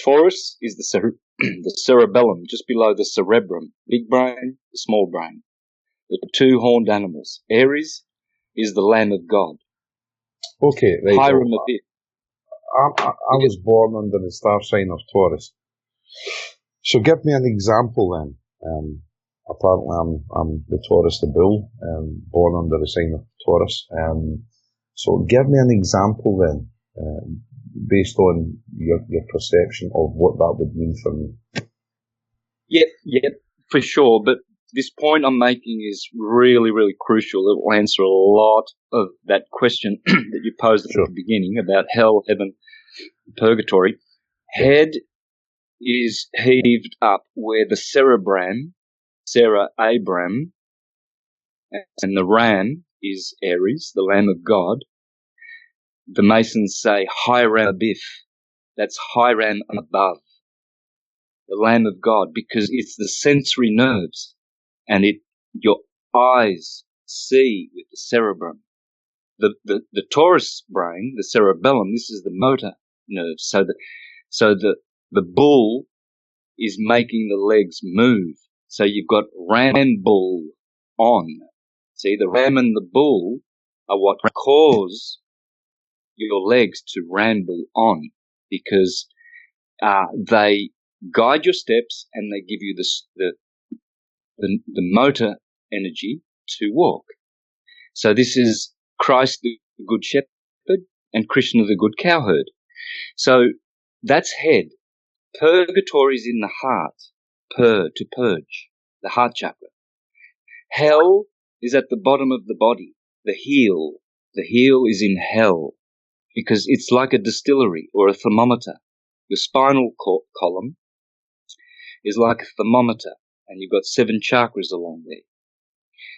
Taurus is the cerebellum, just below the cerebrum, big brain, the small brain. The two horned animals. Aries is the Lamb of God. Okay, right. Hiram I was born under the star sign of Taurus. So give me an example then. Apparently I'm the Taurus the bull, born under the sign of Taurus. So give me an example then, based on your perception of what that would mean for me. Yep, for sure. But this point I'm making is really, really crucial. It will answer a lot of that question that you posed at the beginning about hell, heaven, purgatory. Head is heaved up where the cerebrum, and the ram is Aries, the Lamb of God. The Masons say Hiram Abif. That's Hiram above, the Lamb of God, because it's the sensory nerves, and your eyes see with the cerebrum. The Taurus brain, the cerebellum, this is the motor nerves. So the bull is making the legs move. So you've got ram bull on. See, the ram and the bull are what cause your legs to ramble on, because they guide your steps and they give you the motor energy to walk. So this is Christ the Good Shepherd and Krishna the Good Cowherd. So that's head. Purgatory is in the heart. To purge, the heart chakra. Hell is at the bottom of the body, the heel. The heel is in hell because it's like a distillery or a thermometer. Your spinal column is like a thermometer, and you've got 7 chakras along there.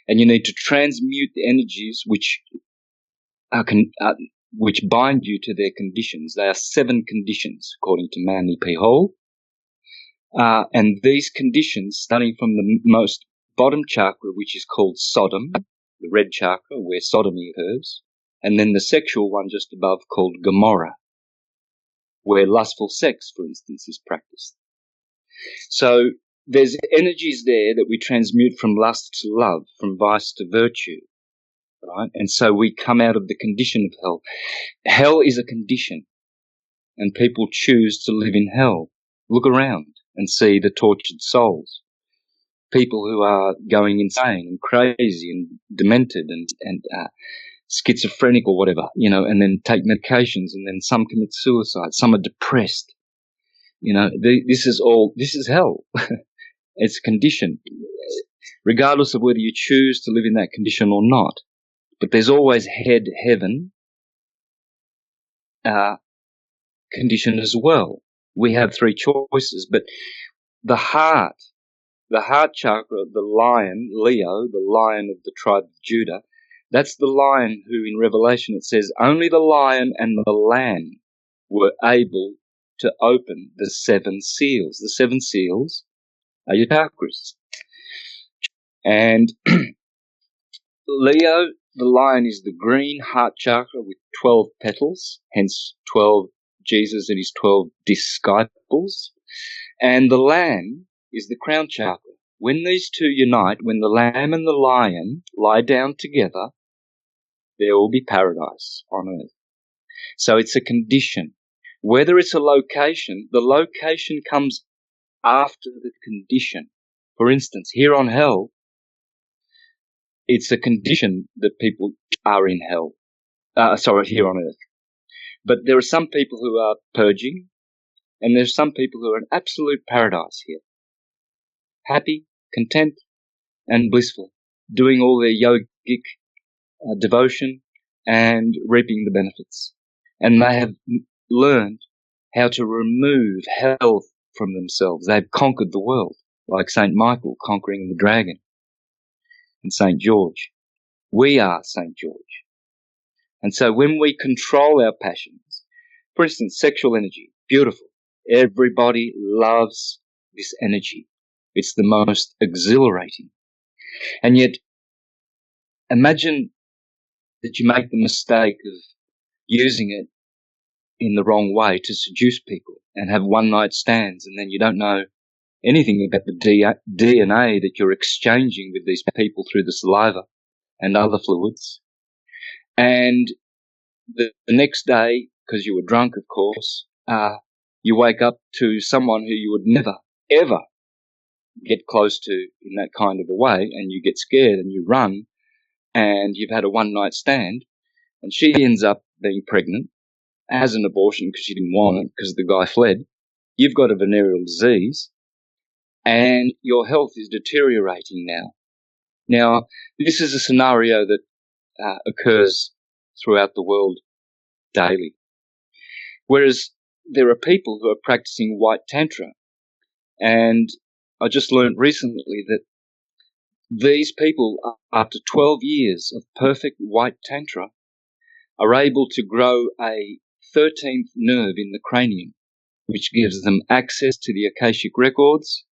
And you need to transmute the energies which bind you to their conditions. They are 7 conditions, according to Manly P. Hall. And these conditions, starting from the most bottom chakra, which is called Sodom, the red chakra, where sodomy occurs, and then the sexual one just above called Gomorrah, where lustful sex, for instance, is practiced. So there's energies there that we transmute from lust to love, from vice to virtue, right? And so we come out of the condition of hell. Hell is a condition, and people choose to live in hell. Look around and see the tortured souls, people who are going insane and crazy and demented and schizophrenic or whatever, and then take medications, and then some commit suicide, some are depressed. This is hell. It's a condition, regardless of whether you choose to live in that condition or not. But there's always heaven condition as well. We have 3 choices, but the heart chakra, the lion, Leo, the lion of the tribe of Judah, that's the lion who in Revelation it says only the lion and the lamb were able to open the 7 seals. The 7 seals are your chakras. And Leo, the lion, is the green heart chakra with 12 petals, hence 12 Jesus and his 12 disciples. And the lamb is the crown chakra. When these two unite, when the lamb and the lion lie down together, there will be paradise on earth. So it's a condition. Whether it's a location, the location comes after the condition. For instance, here on hell, it's a condition that people are in hell. Here on earth. But there are some people who are purging, and there's some people who are in absolute paradise here. Happy, content, and blissful, doing all their yogic devotion and reaping the benefits. And they have learned how to remove hell from themselves. They've conquered the world, like St. Michael conquering the dragon and St. George. We are St. George. And so when we control our passions, for instance, sexual energy, beautiful. Everybody loves this energy. It's the most exhilarating. And yet, imagine that you make the mistake of using it in the wrong way to seduce people and have one-night stands, and then you don't know anything about the DNA that you're exchanging with these people through the saliva and other fluids. And the next day, because you were drunk, of course, you wake up to someone who you would never, ever get close to in that kind of a way, and you get scared and you run, and you've had a one-night stand, and she ends up being pregnant, has an abortion because she didn't want it because the guy fled. You've got a venereal disease, and your health is deteriorating now. Now, this is a scenario that occurs throughout the world daily. Whereas there are people who are practicing white tantra, and I just learned recently that these people, after 12 years of perfect white tantra, are able to grow a 13th nerve in the cranium, which gives them access to the Akashic records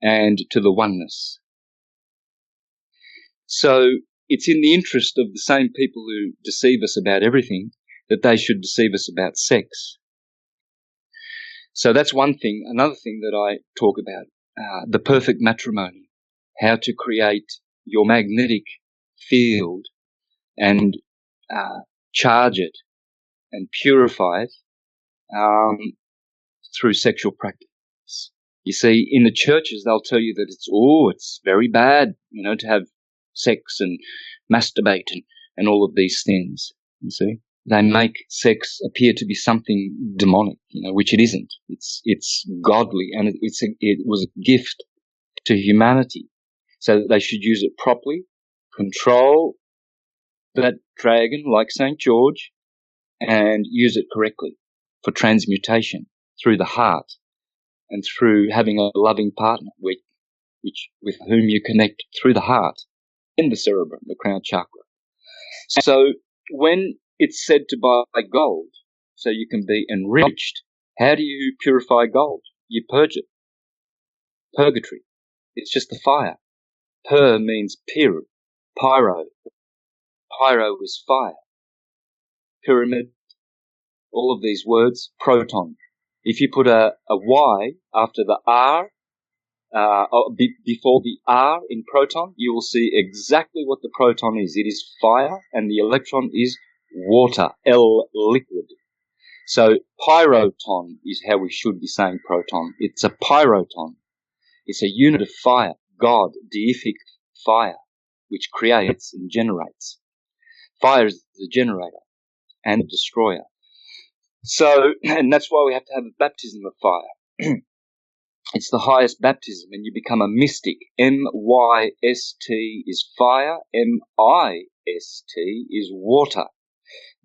and to the oneness. So it's in the interest of the same people who deceive us about everything that they should deceive us about sex. So that's one thing. Another thing that I talk about, the perfect matrimony, how to create your magnetic field and charge it and purify it through sexual practice. You see, in the churches, they'll tell you that it's very bad, to have sex and masturbate and all of these things. You see, they make sex appear to be something demonic, which it isn't. It's godly, and it was a gift to humanity, so that they should use it properly, control that dragon like St. George, and use it correctly for transmutation through the heart and through having a loving partner with whom you connect through the heart in the cerebrum, the crown chakra. So when it's said to buy gold so you can be enriched, how do you purify gold? You purge it. Purgatory. It's just the fire. Pur means pyro. Pyro is fire. Pyramid, all of these words, proton. If you put a Y after the R, before the R in proton, you will see exactly what the proton is. It is fire, and the electron is water, L, liquid. So pyroton is how we should be saying proton. It's a pyroton. It's a unit of fire, God, deific fire, which creates and generates. Fire is the generator and the destroyer. So, and that's why we have to have a baptism of fire. It's the highest baptism, and you become a mystic. M-Y-S-T is fire. M-I-S-T is water.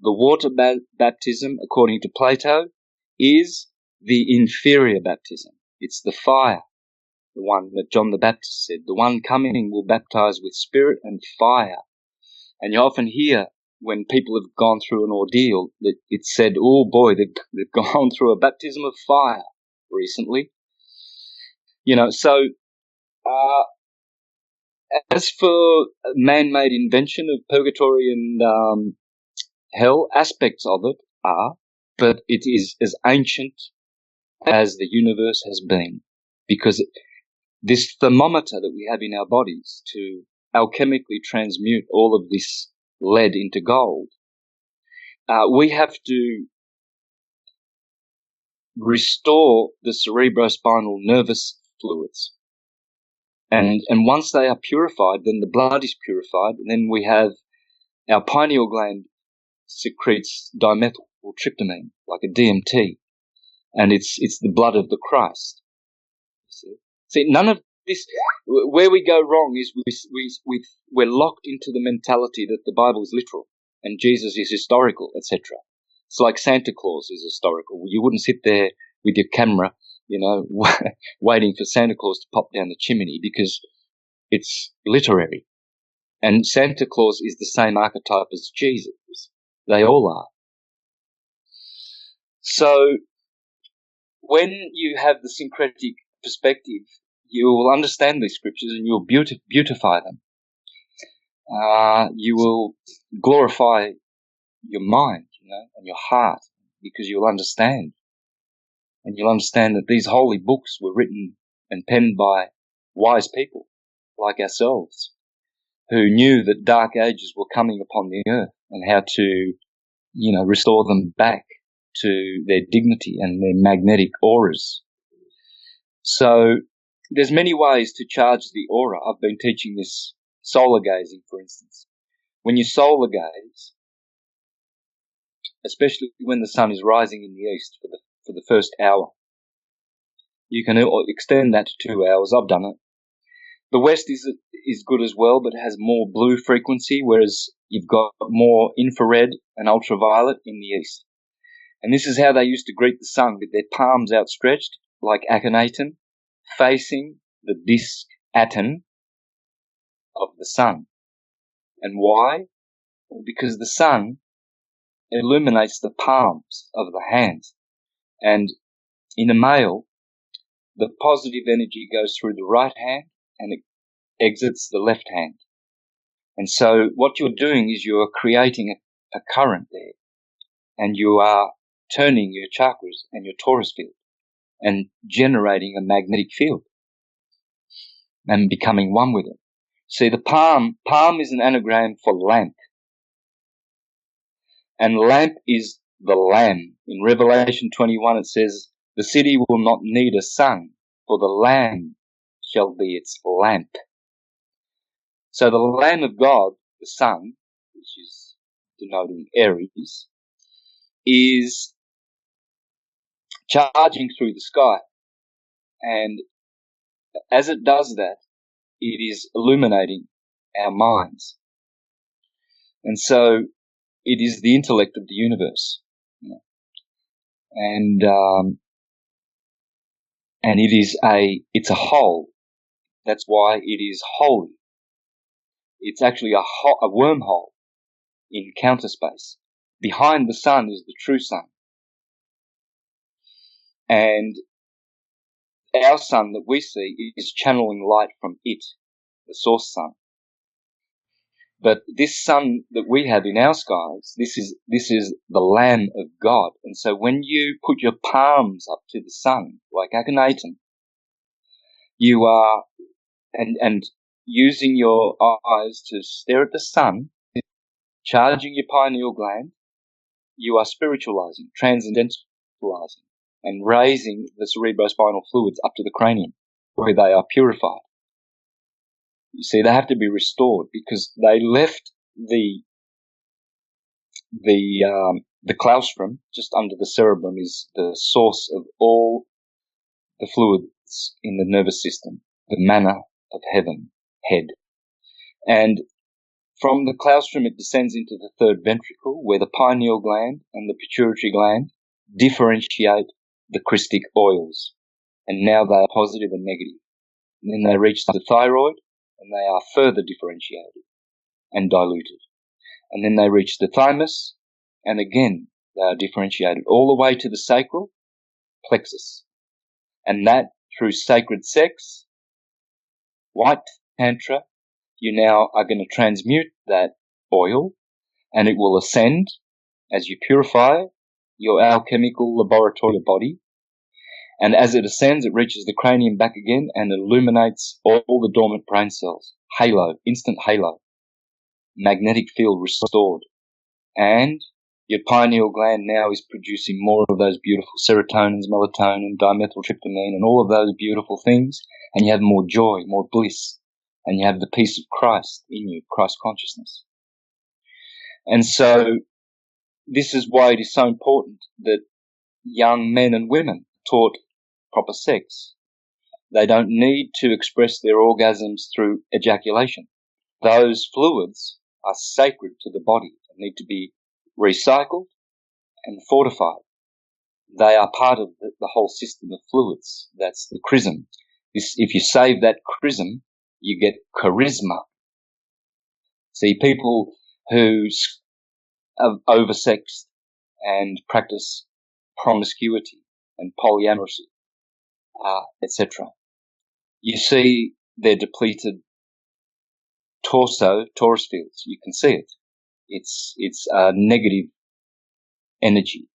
The water baptism, according to Plato, is the inferior baptism. It's the fire, the one that John the Baptist said. The one coming will baptize with spirit and fire. And you often hear when people have gone through an ordeal that it's said, oh boy, they've gone through a baptism of fire recently. So as for man-made invention of purgatory and hell, aspects of it are, but it is as ancient as the universe has been, because this thermometer that we have in our bodies to alchemically transmute all of this lead into gold, we have to restore the cerebrospinal nervous fluids. And once they are purified, then the blood is purified, and then we have our pineal gland secretes dimethyltryptamine, like a DMT, and it's the blood of the Christ. See, none of this, where we go wrong is we're locked into the mentality that the Bible is literal and Jesus is historical, etc. It's like Santa Claus is historical. You wouldn't sit there with your camera, waiting for Santa Claus to pop down the chimney, because it's literary. And Santa Claus is the same archetype as Jesus. They all are. So when you have the syncretic perspective, you will understand these scriptures and you'll beautify them. You will glorify your mind, and your heart, because you'll understand. And you'll understand that these holy books were written and penned by wise people like ourselves, who knew that dark ages were coming upon the earth and how to, restore them back to their dignity and their magnetic auras. So there's many ways to charge the aura. I've been teaching this solar gazing, for instance. When you solar gaze, especially when the sun is rising in the east for the first hour, You can extend that to 2 hours. I've done it. The West is good as well, but has more blue frequency, whereas you've got more infrared and ultraviolet in the East. And this is how they used to greet the sun, with their palms outstretched, like Akhenaten, facing the disc aton of the sun. And why? Well, because the sun illuminates the palms of the hands. And in a male, the positive energy goes through the right hand and it exits the left hand. And so what you're doing is you're creating a current there, and you are turning your chakras and your torus field and generating a magnetic field and becoming one with it. See, the palm is an anagram for lamp. And lamp is the lamb. In Revelation 21 it says, the city will not need a sun, for the Lamb shall be its lamp. So the Lamb of God, the sun, which is denoting Aries, is charging through the sky. And as it does that, it is illuminating our minds. And so it is the intellect of the universe. And it's a whole. That's why it is holy. It's actually a wormhole in counter space. Behind the sun is the true sun. And our sun that we see is channeling light from it, the source sun. But this sun that we have in our skies, this is the Lamb of God. And so when you put your palms up to the sun, like Akhenaten, you are, and using your eyes to stare at the sun, charging your pineal gland, you are spiritualizing, transcendentalizing, and raising the cerebrospinal fluids up to the cranium, where they are purified. You see, they have to be restored because they left the claustrum just under the cerebrum is the source of all the fluids in the nervous system, the manna of heaven, head. And from the claustrum, it descends into the third ventricle, where the pineal gland and the pituitary gland differentiate the christic oils. And now they are positive and negative. And then they reach the thyroid, and they are further differentiated and diluted. And then they reach the thymus, and again they are differentiated all the way to the sacral plexus. And that, through sacred sex, white tantra, you now are going to transmute that oil, and it will ascend as you purify your alchemical laboratory body. And as it ascends, it reaches the cranium back again and illuminates all the dormant brain cells. Halo, instant halo. Magnetic field restored. And your pineal gland now is producing more of those beautiful serotonins, melatonin, dimethyltryptamine, and all of those beautiful things. And you have more joy, more bliss. And you have the peace of Christ in you, Christ consciousness. And so this is why it is so important that young men and women taught proper sex. They don't need to express their orgasms through ejaculation. Those fluids are sacred to the body and need to be recycled and fortified. They are part of the whole system of fluids. That's the chrism. If you save that chrism, you get charisma. See, people who are oversexed and practice promiscuity and polyamory, etc. You see their depleted torus fields. You can see it. It's negative energy,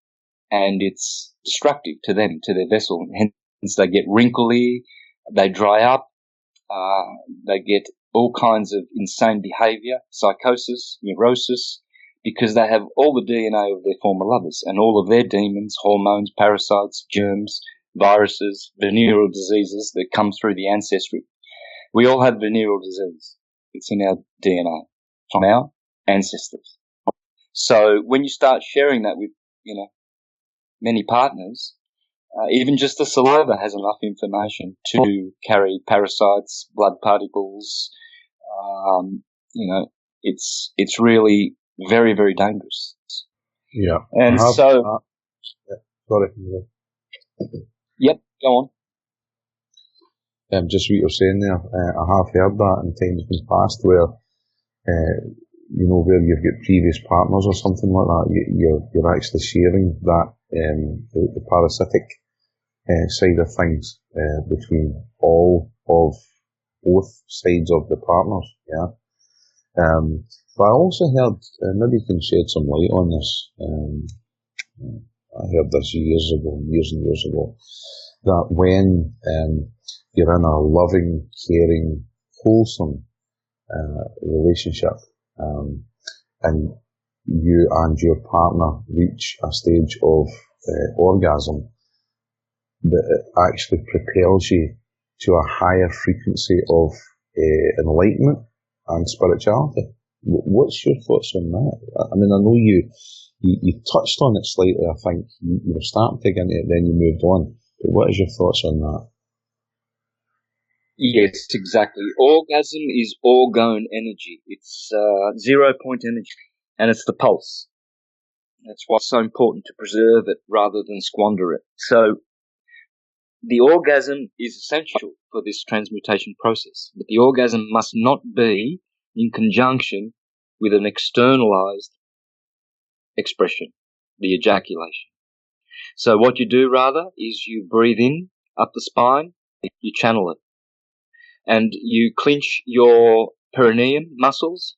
and it's destructive to them, to their vessel. Hence, they get wrinkly, they dry up, they get all kinds of insane behavior, psychosis, neurosis, because they have all the DNA of their former lovers and all of their demons, hormones, parasites, germs, viruses, venereal diseases that come through the ancestry. We all have venereal disease. It's in our DNA from our ancestors. So when you start sharing that with, many partners, Even just the saliva has enough information to carry parasites, blood particles. It's really very, very dangerous. Yeah. And so, sorry. yep, go on. Just what you're saying there, I have heard that in times past where, where you've got previous partners or something like that, you're actually sharing that, the parasitic side of things between all of both sides of the partners, yeah. But I also heard, maybe you can shed some light on this, I heard this years and years ago, that when you're in a loving, caring, wholesome relationship, and you and your partner reach a stage of orgasm, that it actually propels you to a higher frequency of enlightenment and spirituality. What's your thoughts on that? I mean, I know you touched on it slightly, I think. You were starting to get into it, then you moved on. But what is your thoughts on that? Yes, exactly. Orgasm is orgone energy. It's 0 point energy, and it's the pulse. That's why it's so important to preserve it rather than squander it. So the orgasm is essential for this transmutation process, but the orgasm must not be in conjunction with an externalized expression, the ejaculation. So what you do rather is you breathe in up the spine, you channel it, and you clench your perineum muscles,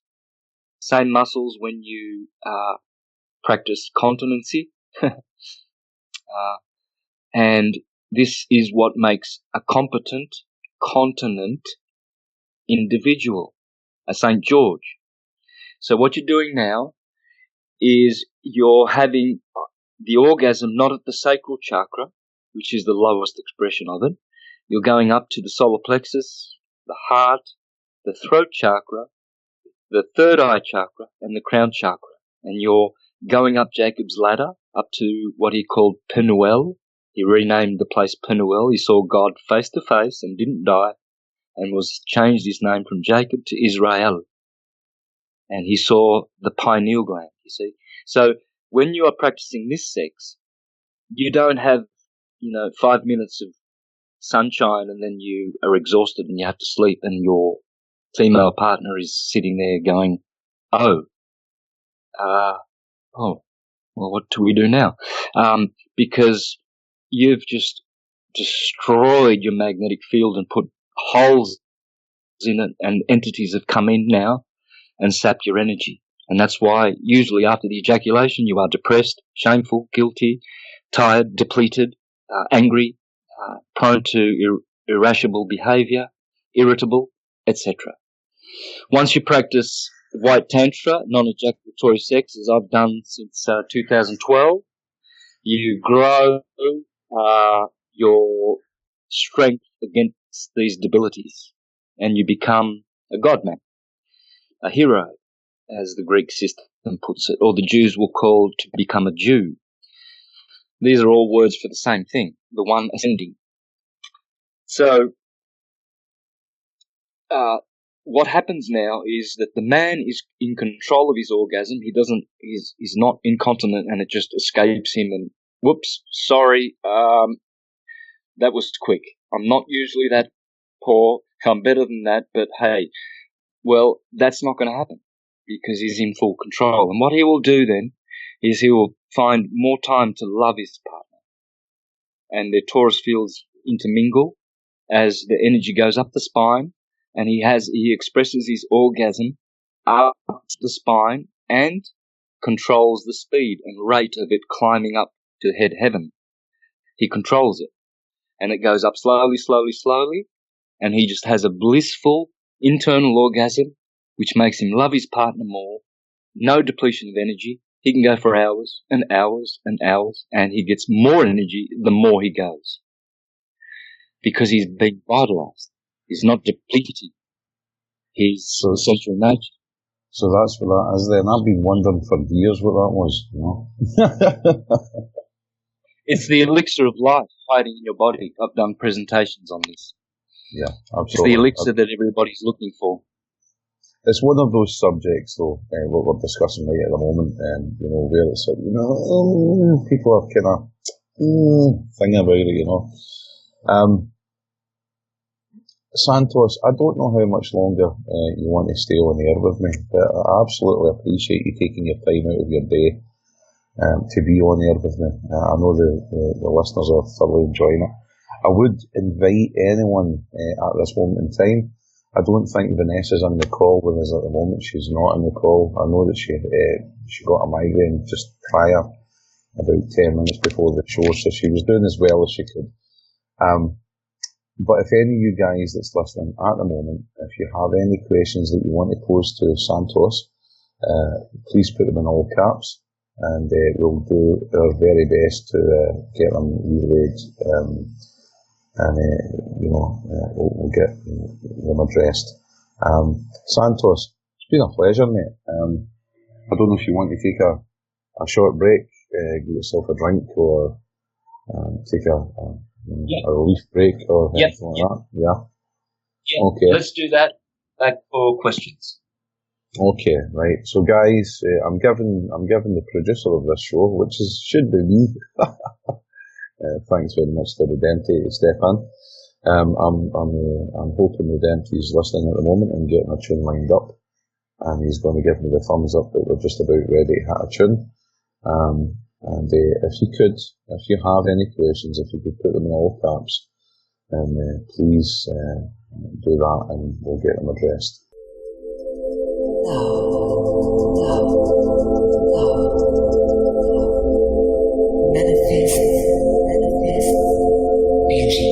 same muscles when you practice continency. And this is what makes a competent, continent individual, a St. George. So what you're doing now is you're having the orgasm not at the sacral chakra, which is the lowest expression of it. You're going up to the solar plexus, the heart, the throat chakra, the third eye chakra, and the crown chakra. And you're going up Jacob's ladder up to what he called Penuel. He renamed the place Penuel. He saw God face to face and didn't die, and was changed his name from Jacob to Israel. And he saw the pineal gland, you see. So when you are practicing this sex, you don't have, 5 minutes of sunshine and then you are exhausted and you have to sleep, and your female partner is sitting there going, well, what do we do now? Because you've just destroyed your magnetic field and put holes in it, and entities have come in now and sapped your energy. And that's why usually after the ejaculation you are depressed, shameful, guilty, tired, depleted, angry, prone to irascible behavior, irritable, etc. Once you practice white tantra, non-ejaculatory sex, as I've done since 2012, you grow your strength against these debilities, and you become a godman, a hero, as the Greek system puts it, or the Jews will call to become a Jew. These are all words for the same thing, the one ascending. So, what happens now is that the man is in control of his orgasm. He's not incontinent and it just escapes him and, whoops, sorry, that was quick. I'm not usually that poor. I'm better than that, but hey, well, that's not going to happen because he's in full control. And what he will do then is he will find more time to love his partner. And their torus fields intermingle as the energy goes up the spine, and he expresses his orgasm up the spine and controls the speed and rate of it climbing up to heaven. He controls it. And it goes up slowly, slowly, slowly, and he just has a blissful internal orgasm, which makes him love his partner more, no depletion of energy. He can go for hours and hours and hours, and he gets more energy the more he goes. Because he's been vitalized. He's not depleted. He's essential nature. So that's what that is then. I've been wondering for years what that was, It's the elixir of life hiding in your body. I've done presentations on this. Yeah, absolutely. It's the elixir that everybody's looking for. It's one of those subjects, though, what we're discussing right at the moment, where it's like, people are kind of thing about it, Santos, I don't know how much longer you want to stay on the air with me, but I absolutely appreciate you taking your time out of your day to be on the air with me. I know the listeners are thoroughly enjoying it. I would invite anyone at this moment in time. I don't think Vanessa's on the call with us at the moment. She's not on the call. I know that she got a migraine just prior, about 10 minutes before the show, so she was doing as well as she could. But if any of you guys that's listening at the moment, if you have any questions that you want to pose to Santos, please put them in all caps, and we'll do our very best to get them relayed, we'll get them addressed. Santos, it's been a pleasure, mate. I don't know if you want to take a short break, get yourself a drink, or take a relief break or anything like that. Yeah. Okay. Let's do that. Back for questions. Okay, right. So, guys, I'm giving the producer of this show, which should be me. Thanks very much to the Dente, Stefan. I'm hoping the Dente is listening at the moment and getting a tune lined up, and he's going to give me the thumbs up that we're just about ready to hit a tune. And if you have any questions, if you could put them in all caps, then please do that, and we'll get them addressed. Manifest, beauty,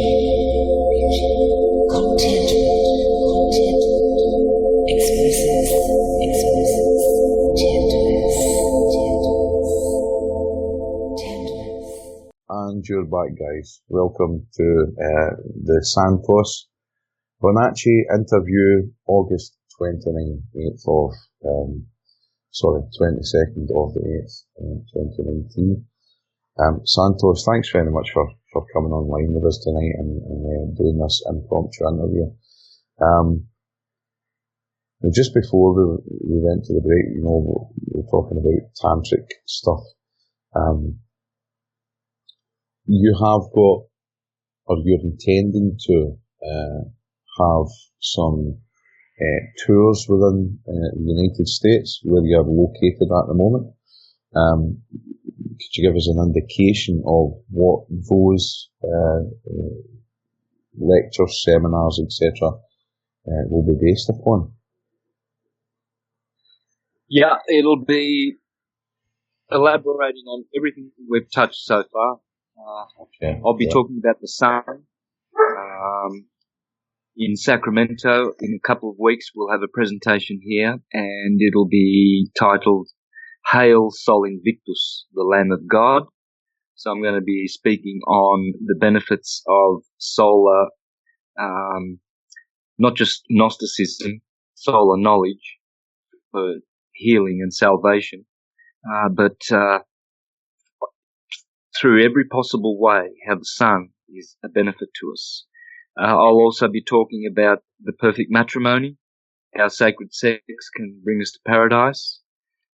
contentment, expresses, tenderness. And you're back, guys. Welcome to the Santos bonacci interview, August 22nd of the 8th, 2019. Santos, thanks very much for coming online with us tonight and doing this impromptu interview. Just before we went to the break, we were talking about tantric stuff. You have got, or you're intending to have some tours within the United States where you're located at the moment. Could you give us an indication of what those lectures, seminars, etc. Will be based upon? Yeah, it'll be elaborating on everything we've touched so far. Okay. I'll be talking about the sun. In Sacramento, in a couple of weeks, we'll have a presentation here, and it'll be titled Hail Sol Invictus, the Lamb of God. So I'm going to be speaking on the benefits of solar, not just Gnosticism, solar knowledge for healing and salvation, but through every possible way, how the sun is a benefit to us. I'll also be talking about the perfect matrimony, how sacred sex can bring us to paradise.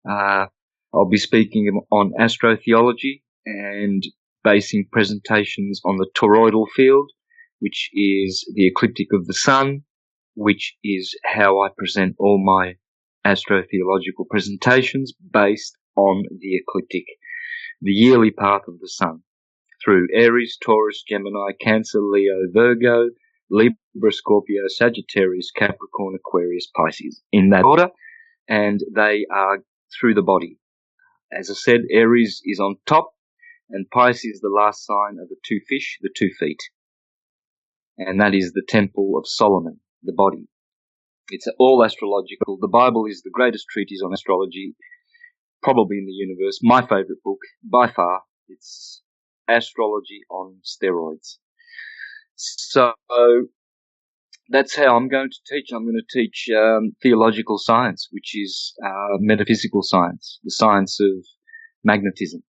I'll be speaking on astrotheology and basing presentations on the toroidal field, which is the ecliptic of the sun, which is how I present all my astrotheological presentations based on the ecliptic, the yearly path of the sun, through Aries, Taurus, Gemini, Cancer, Leo, Virgo, Libra, Scorpio, Sagittarius, Capricorn, Aquarius, Pisces, in that order, and they are through the body. As I said, Aries is on top, and Pisces, the last sign of the two fish, the 2 feet. And that is the temple of Solomon, the body. It's all astrological. The Bible is the greatest treatise on astrology, probably in the universe. My favorite book, by far. It's astrology on steroids. So that's how I'm going to teach. I'm going to teach theological science, which is metaphysical science, the science of magnetism.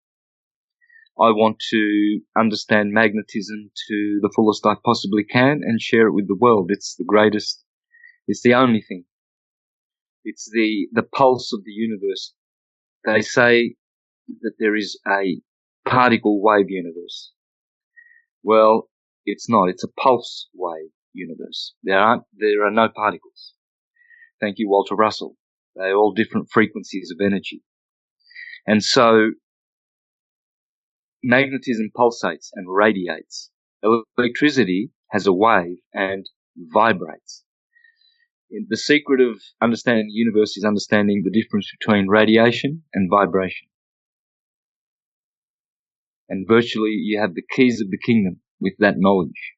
I want to understand magnetism to the fullest I possibly can and share it with the world. It's the greatest, it's the only thing. It's the pulse of the universe. They say that there is a particle wave universe. Well, it's not. It's a pulse wave universe. There are no particles. Thank you, Walter Russell. They're all different frequencies of energy. And so magnetism pulsates and radiates. Electricity has a wave and vibrates. The secret of understanding the universe is understanding the difference between radiation and vibration. And virtually you have the keys of the kingdom with that knowledge.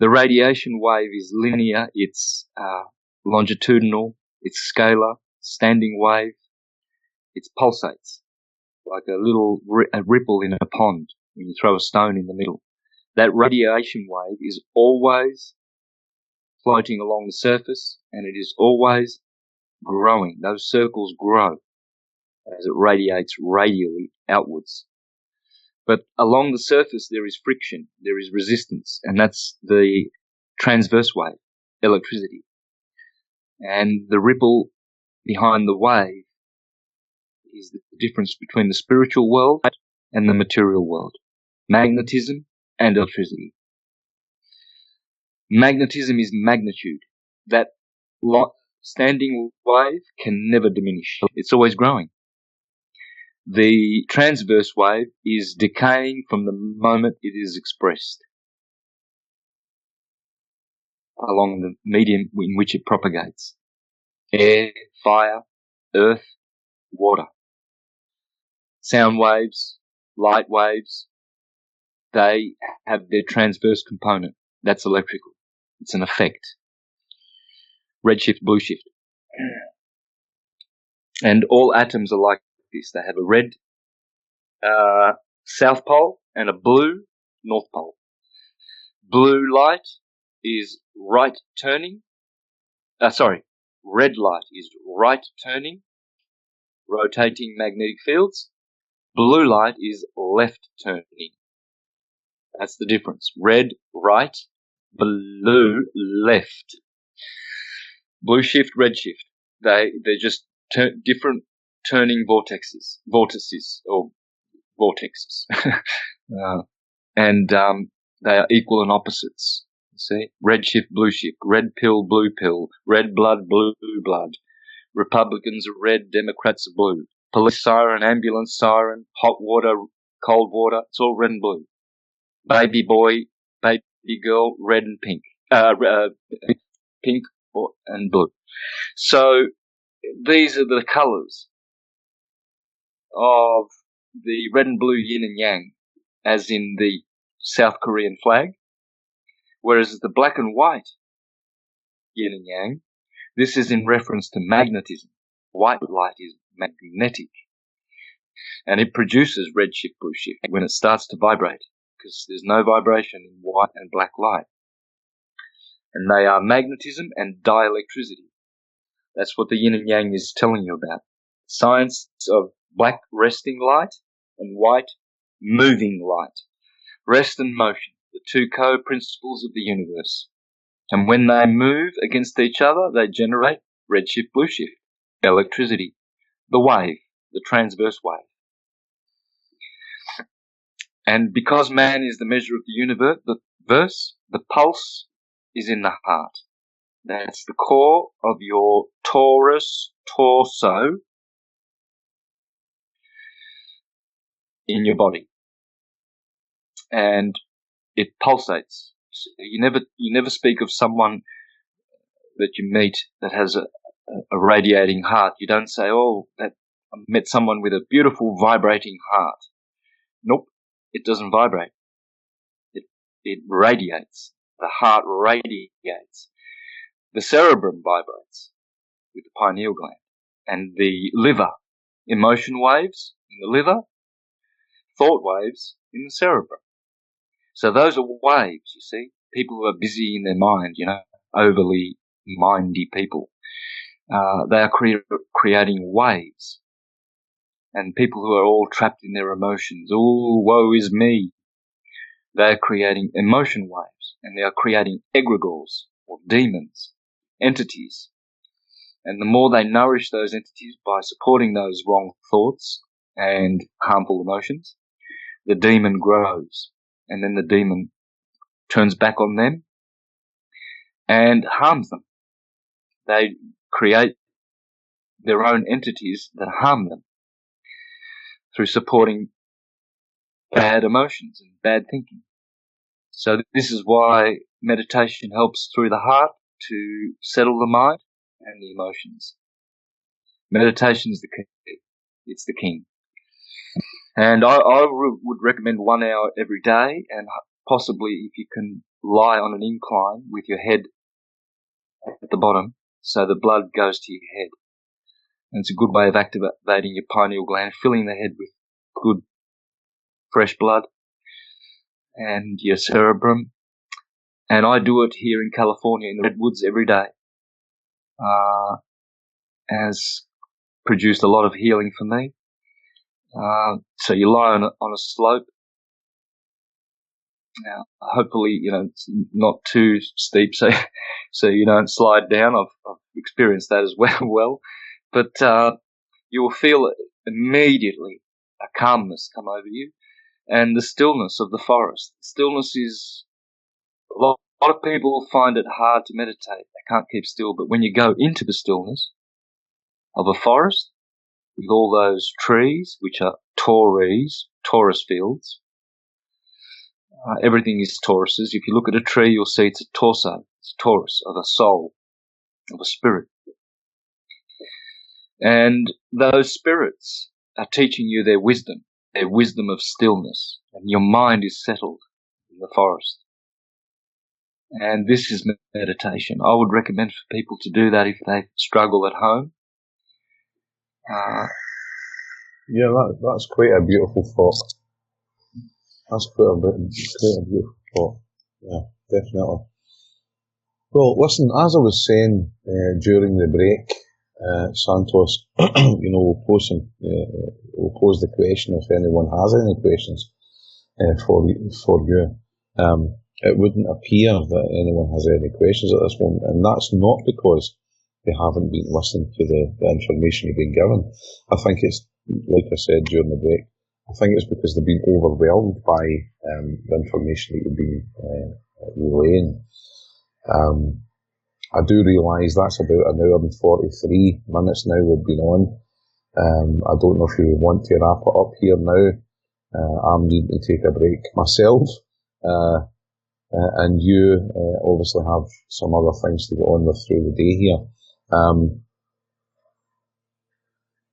The radiation wave is linear, it's longitudinal, it's scalar, standing wave. It pulsates like a ripple in a pond when you throw a stone in the middle. That radiation wave is always floating along the surface, and it is always growing. Those circles grow as it radiates radially outwards. But along the surface there is friction, there is resistance, and that's the transverse wave, electricity. And the ripple behind the wave is the difference between the spiritual world and the material world. Magnetism and electricity. Magnetism is magnitude. That standing wave can never diminish. It's always growing. The transverse wave is decaying from the moment it is expressed along the medium in which it propagates. Air, fire, earth, water. Sound waves, light waves, they have their transverse component. That's electrical. It's an effect. Redshift, blue shift. And all atoms are like this. They have a red south pole and a blue north pole. Blue light is right turning. Red light is right turning, rotating magnetic fields. Blue light is left turning. That's the difference. Red, right, blue, left. Blue shift, red shift. They're just different turning vortices. And they are equal and opposites. You see? Red shift, blue pill, red blood, blue blood. Republicans are red, Democrats are blue. Police siren, ambulance siren, hot water, cold water, it's all red and blue. Baby boy, baby girl, red and pink. Pink and blue. So these are the colours of the red and blue yin and yang, as in the South Korean flag, whereas the black and white yin and yang, this is in reference to magnetism. White light is magnetic, and it produces red shift, blue shift when it starts to vibrate, because there's no vibration in white and black light. And they are magnetism and dielectricity. That's what the yin and yang is telling you about. Science of black resting light and white moving light. Rest and motion, the two co-principles of the universe. And when they move against each other, they generate red shift, blue shift, electricity, the wave, the transverse wave. And because man is the measure of the universe, the pulse is in the heart. That's the core of your torso in your body. And it pulsates. You never speak of someone that you meet that has a radiating heart. You don't say, oh, I met someone with a beautiful vibrating heart. Nope, it doesn't vibrate. It radiates. The heart radiates. The cerebrum vibrates with the pineal gland. And the liver, emotion waves in the liver, thought waves in the cerebrum. So those are waves, you see. People who are busy in their mind, overly mindy people. They are creating waves. And people who are all trapped in their emotions, oh, woe is me, they're creating emotion waves, and they are creating egregores, or demons, entities. And the more they nourish those entities by supporting those wrong thoughts and harmful emotions, the demon grows. And then the demon turns back on them and harms them. They create their own entities that harm them through supporting bad emotions and bad thinking. So this is why meditation helps through the heart to settle the mind and the emotions. Meditation is the key. It's the king. And I would recommend 1 hour every day, and possibly if you can lie on an incline with your head at the bottom so the blood goes to your head. And it's a good way of activating your pineal gland, filling the head with good fresh blood and your cerebrum. And I do it here in California in the redwoods every day. Has produced a lot of healing for me. So you lie on a slope. Now, hopefully, it's not too steep, so you don't slide down. I've experienced that as well. But you will feel immediately a calmness come over you, and the stillness of the forest. Stillness is a lot of people find it hard to meditate. They can't keep still. But when you go into the stillness of a forest with all those trees, which are Taurus fields. Everything is Tauruses. If you look at a tree, you'll see it's a torso. It's a Taurus of a soul, of a spirit. And those spirits are teaching you their wisdom of stillness. And your mind is settled in the forest. And this is meditation. I would recommend for people to do that if they struggle at home. Yeah, that's quite a beautiful thought. That's quite a beautiful thought. Yeah, definitely. Well, listen, as I was saying during the break, Santos, we'll pose the question if anyone has any questions for you. It wouldn't appear that anyone has any questions at this moment, and that's not because they haven't been listening to the information you've been given. I think it's, like I said during the break, I think it's because they've been overwhelmed by the information that you've been relaying. I do realise that's about an hour and 43 minutes now we've been on. I don't know if you want to wrap it up here now. I'm needing to take a break myself. And you obviously have some other things to get on with through the day here.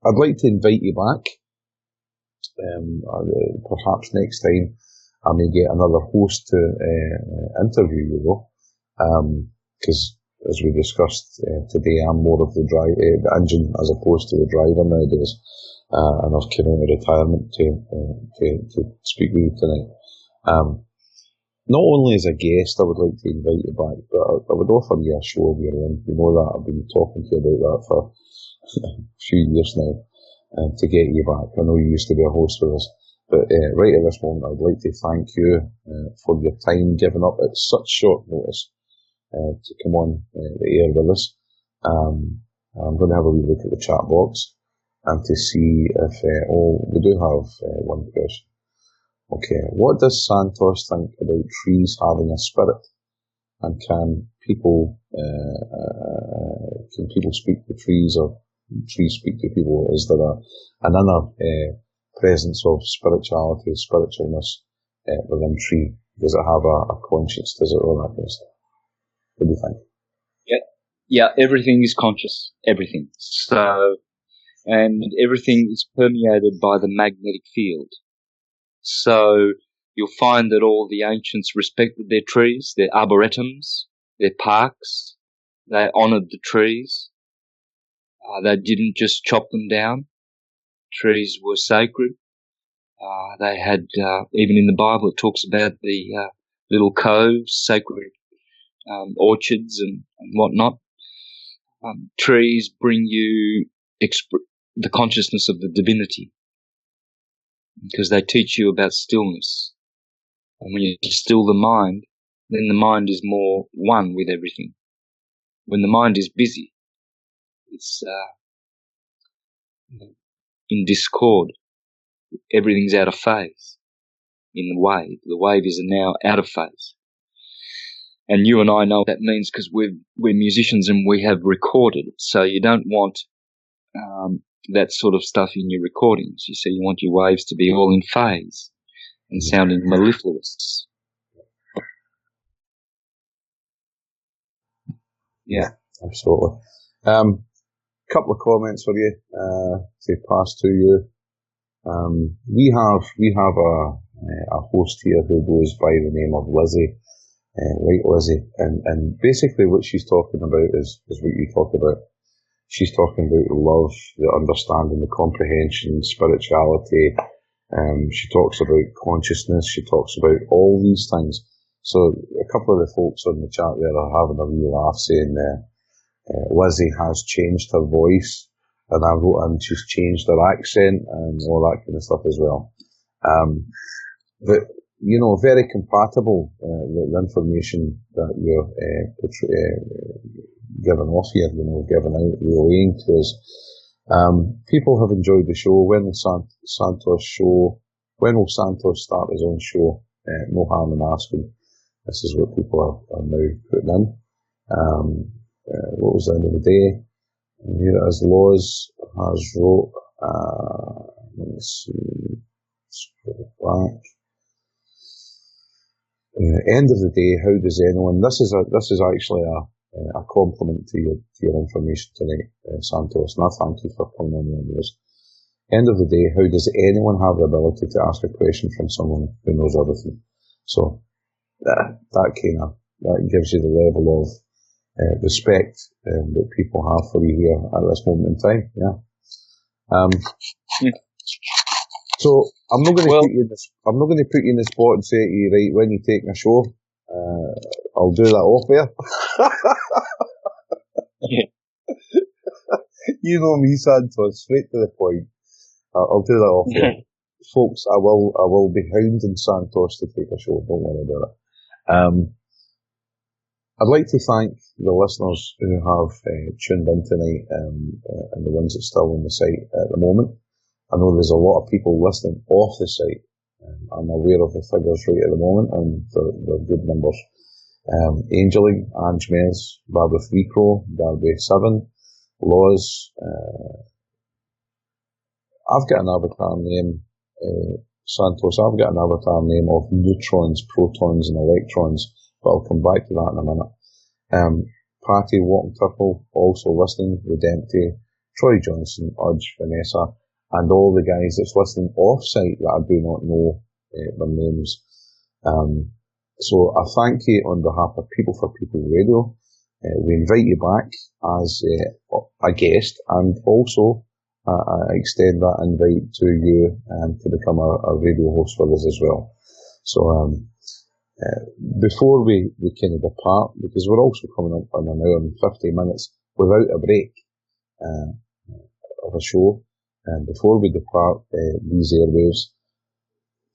I'd like to invite you back. Perhaps next time I may get another host to interview you though. Because as we discussed today, I'm more of the engine as opposed to the driver nowadays. And I've come in retirement to speak with you tonight. Not only as a guest, I would like to invite you back, but I would offer you a show of your own. You know that I've been talking to you about that for a few years now, to get you back. I know you used to be a host with us, but right at this moment, I'd like to thank you for your time given up at such short notice to come on the air with us. I'm going to have a wee look at the chat box and to see if we do have one question. Okay, what does Santos think about trees having a spirit? And can people speak to trees, or trees speak to people? Is there an inner presence of spirituality, spiritualness within tree? Does it have a conscience? Does it all that kind of stuff? What do you think? Yeah, everything is conscious. Everything. So, and everything is permeated by the magnetic field. So you'll find that all the ancients respected their trees, their arboretums, their parks. They honoured the trees. They didn't just chop them down. Trees were sacred. They had, even in the Bible, it talks about the little coves, sacred orchards and whatnot. Trees bring you the consciousness of the divinity. because they teach you about stillness. And when you still the mind, then the mind is more one with everything. When the mind is busy, it's in discord. Everything's out of phase in the wave. The wave is now out of phase. And you and I know what that means because we're musicians and we have recorded. So you don't want that sort of stuff in your recordings. You see, you want your waves to be all in phase and sounding mellifluous. Yeah, absolutely. Couple of comments for you to pass to you. We have a host here who goes by the name of Lizzie, right, Lizzie, and basically what she's talking about is what you talk about. She's talking about love, the understanding, the comprehension, spirituality. She talks about consciousness. She talks about all these things. So a couple of the folks on the chat there are having a wee laugh saying Lizzie has changed her voice, and I wrote in she's changed her accent and all that kind of stuff as well. But, very compatible, the information that you're giving off here, giving out, relaying to us. People have enjoyed the show. When will Santos start his own show? No harm in asking. This is what people are now putting in. What was the end of the day? And here it is. Laws has wrote, let's see, scroll back. End of the day, how does anyone, this is actually a compliment to your information tonight, Santos, and I thank you for coming on this. End of the day, how does anyone have the ability to ask a question from someone who knows everything? So, that gives you the level of respect that people have for you here at this moment in time. Yeah. So I'm not going to put you in this. I'm not going to put you in the spot and say to you, right, when you take a show, I'll do that off air. Yeah. You know me, Santos, straight to the point. I'll do that off air. Folks, I will be hounding Santos to take a show. Don't worry about it. I'd like to thank the listeners who have tuned in tonight, and the ones that are still on the site at the moment. I know there's a lot of people listening off the site. I'm aware of the figures right at the moment, and they're good numbers. Angeline, Ange Mez, Barbara Freecrow, Darby 7, Laws. I've got an avatar name, Santos. I've got an avatar name of neutrons, protons, and electrons, but I'll come back to that in a minute. Patty, Walton Turtle, also listening, Redempty, Troy Johnson, Udge, Vanessa, and all the guys that's listening off-site that I do not know their names. So I thank you on behalf of People for People Radio. We invite you back as a guest, and also I extend that invite to you to become a radio host for us as well. So before we kind of depart, because we're also coming up on an hour and 50 minutes without a break of a show, and before we depart these airwaves,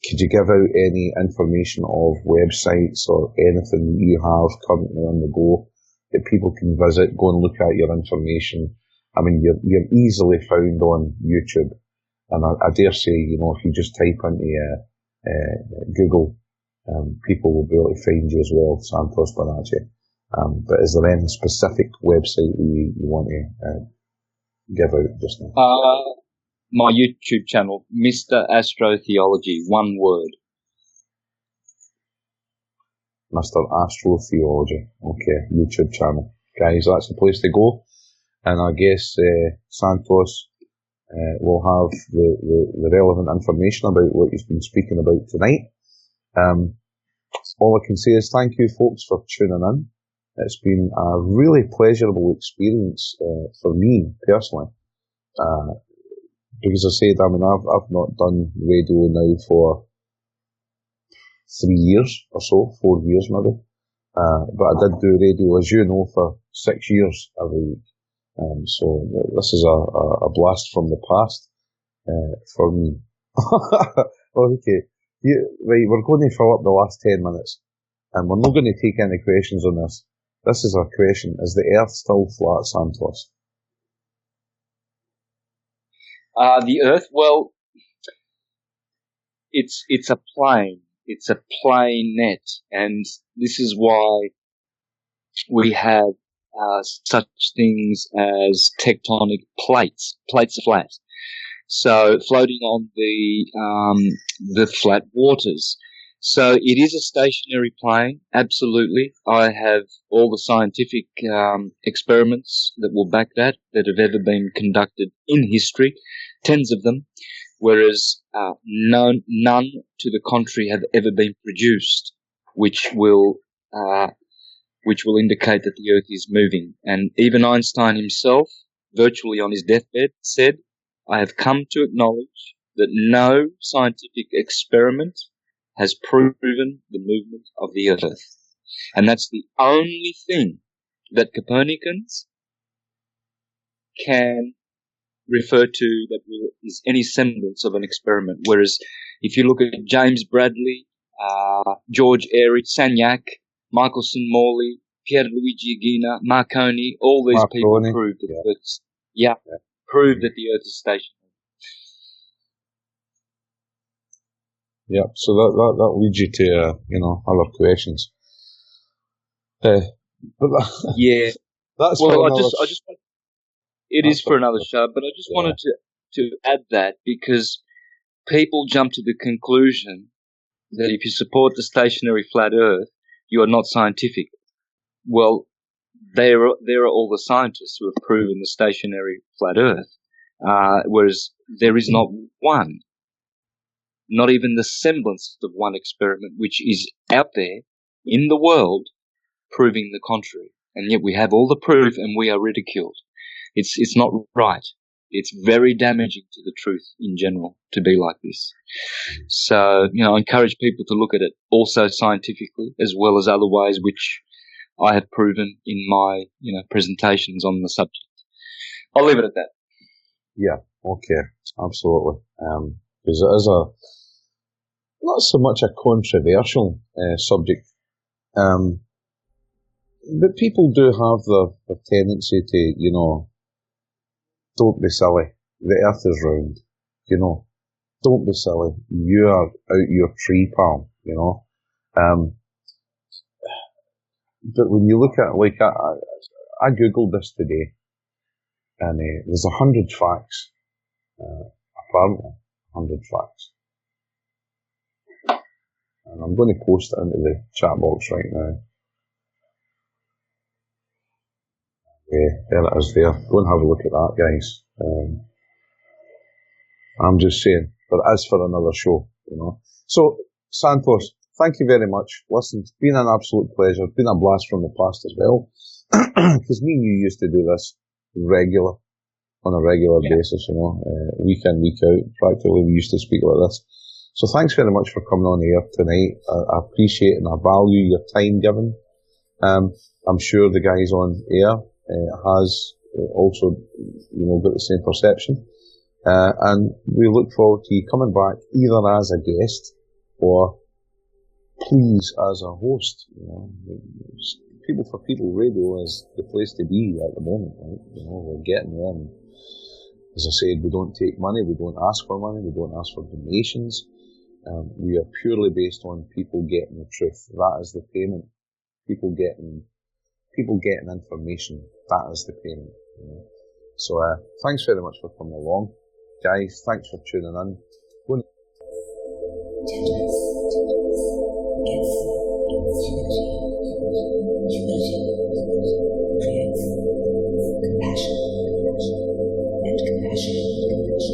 could you give out any information of websites or anything that you have currently on the go that people can visit, go and look at your information? I mean, you're easily found on YouTube, and I dare say, if you just type into Google, people will be able to find you as well, Santos Bonacci. But is there any specific website you want to give out just now? My YouTube channel, Mr. Astrotheology, one word. Mr. Astrotheology. Okay, YouTube channel. Guys, that's the place to go. And I guess Santos will have the relevant information about what he's been speaking about tonight. All I can say is thank you, folks, for tuning in. It's been a really pleasurable experience for me personally. Because I said, I've not done radio now for 3 years or so, 4 years maybe. But I did do radio, as you know, for 6 years every week. So this is a blast from the past for me. Okay. Right, we're going to fill up the last 10 minutes, and we're not going to take any questions on this. This is our question. Is the Earth still flat, Santos? The Earth, well, it's a plane. It's a planet, and this is why we have such things as tectonic plates. Plates are flat, so floating on the flat waters. So it is a stationary plane, absolutely. I have all the scientific experiments that will back that have ever been conducted in history, tens of them, whereas none to the contrary have ever been produced, which will indicate that the Earth is moving. And even Einstein himself, virtually on his deathbed, said, "I have come to acknowledge that no scientific experiment has proven the movement of the Earth." And that's the only thing that Copernicans can refer to that is any semblance of an experiment. Whereas if you look at James Bradley, George Airy, Sagnac, Michelson Morley, Pierluigi Aguina, Marconi, all these people prove that the Earth prove that the Earth is stationary. Yeah, so that leads you to other questions. Yeah, that's well, it is for another show, but I just wanted to add that because people jump to the conclusion that if you support the stationary flat Earth, you are not scientific. Well, there are all the scientists who have proven the stationary flat Earth, whereas there is not one. Not even the semblance of one experiment which is out there in the world proving the contrary. And yet we have all the proof and we are ridiculed. It's not right. It's very damaging to the truth in general to be like this. So, I encourage people to look at it also scientifically as well as other ways which I have proven in my, presentations on the subject. I'll leave it at that. Yeah, okay, absolutely. Because it is not so much a controversial subject, but people do have the tendency to, don't be silly. The Earth is round. Don't be silly. You are out your tree, pal. But when you look at I googled this today, and there's 100 facts. Apparently, 100 facts. And I'm going to post it into the chat box right now. There it is there. Go and have a look at that, guys. I'm just saying, but as for another show, So, Santos, thank you very much. Listen, it's been an absolute pleasure. It's been a blast from the past as well. Because me and you used to do this on a regular basis, week in, week out. Practically, we used to speak like this. So thanks very much for coming on here tonight. I appreciate and I value your time given. I'm sure the guys on air has also, got the same perception. And we look forward to you coming back either as a guest or please as a host. People for People Radio is the place to be at the moment, right? We're getting there. As I said, we don't take money, we don't ask for money, we don't ask for donations. We are purely based on people getting the truth. That is the payment. People getting information. That is the payment. So thanks very much for coming along, guys. Thanks for tuning in. Compassion, and compassion creates.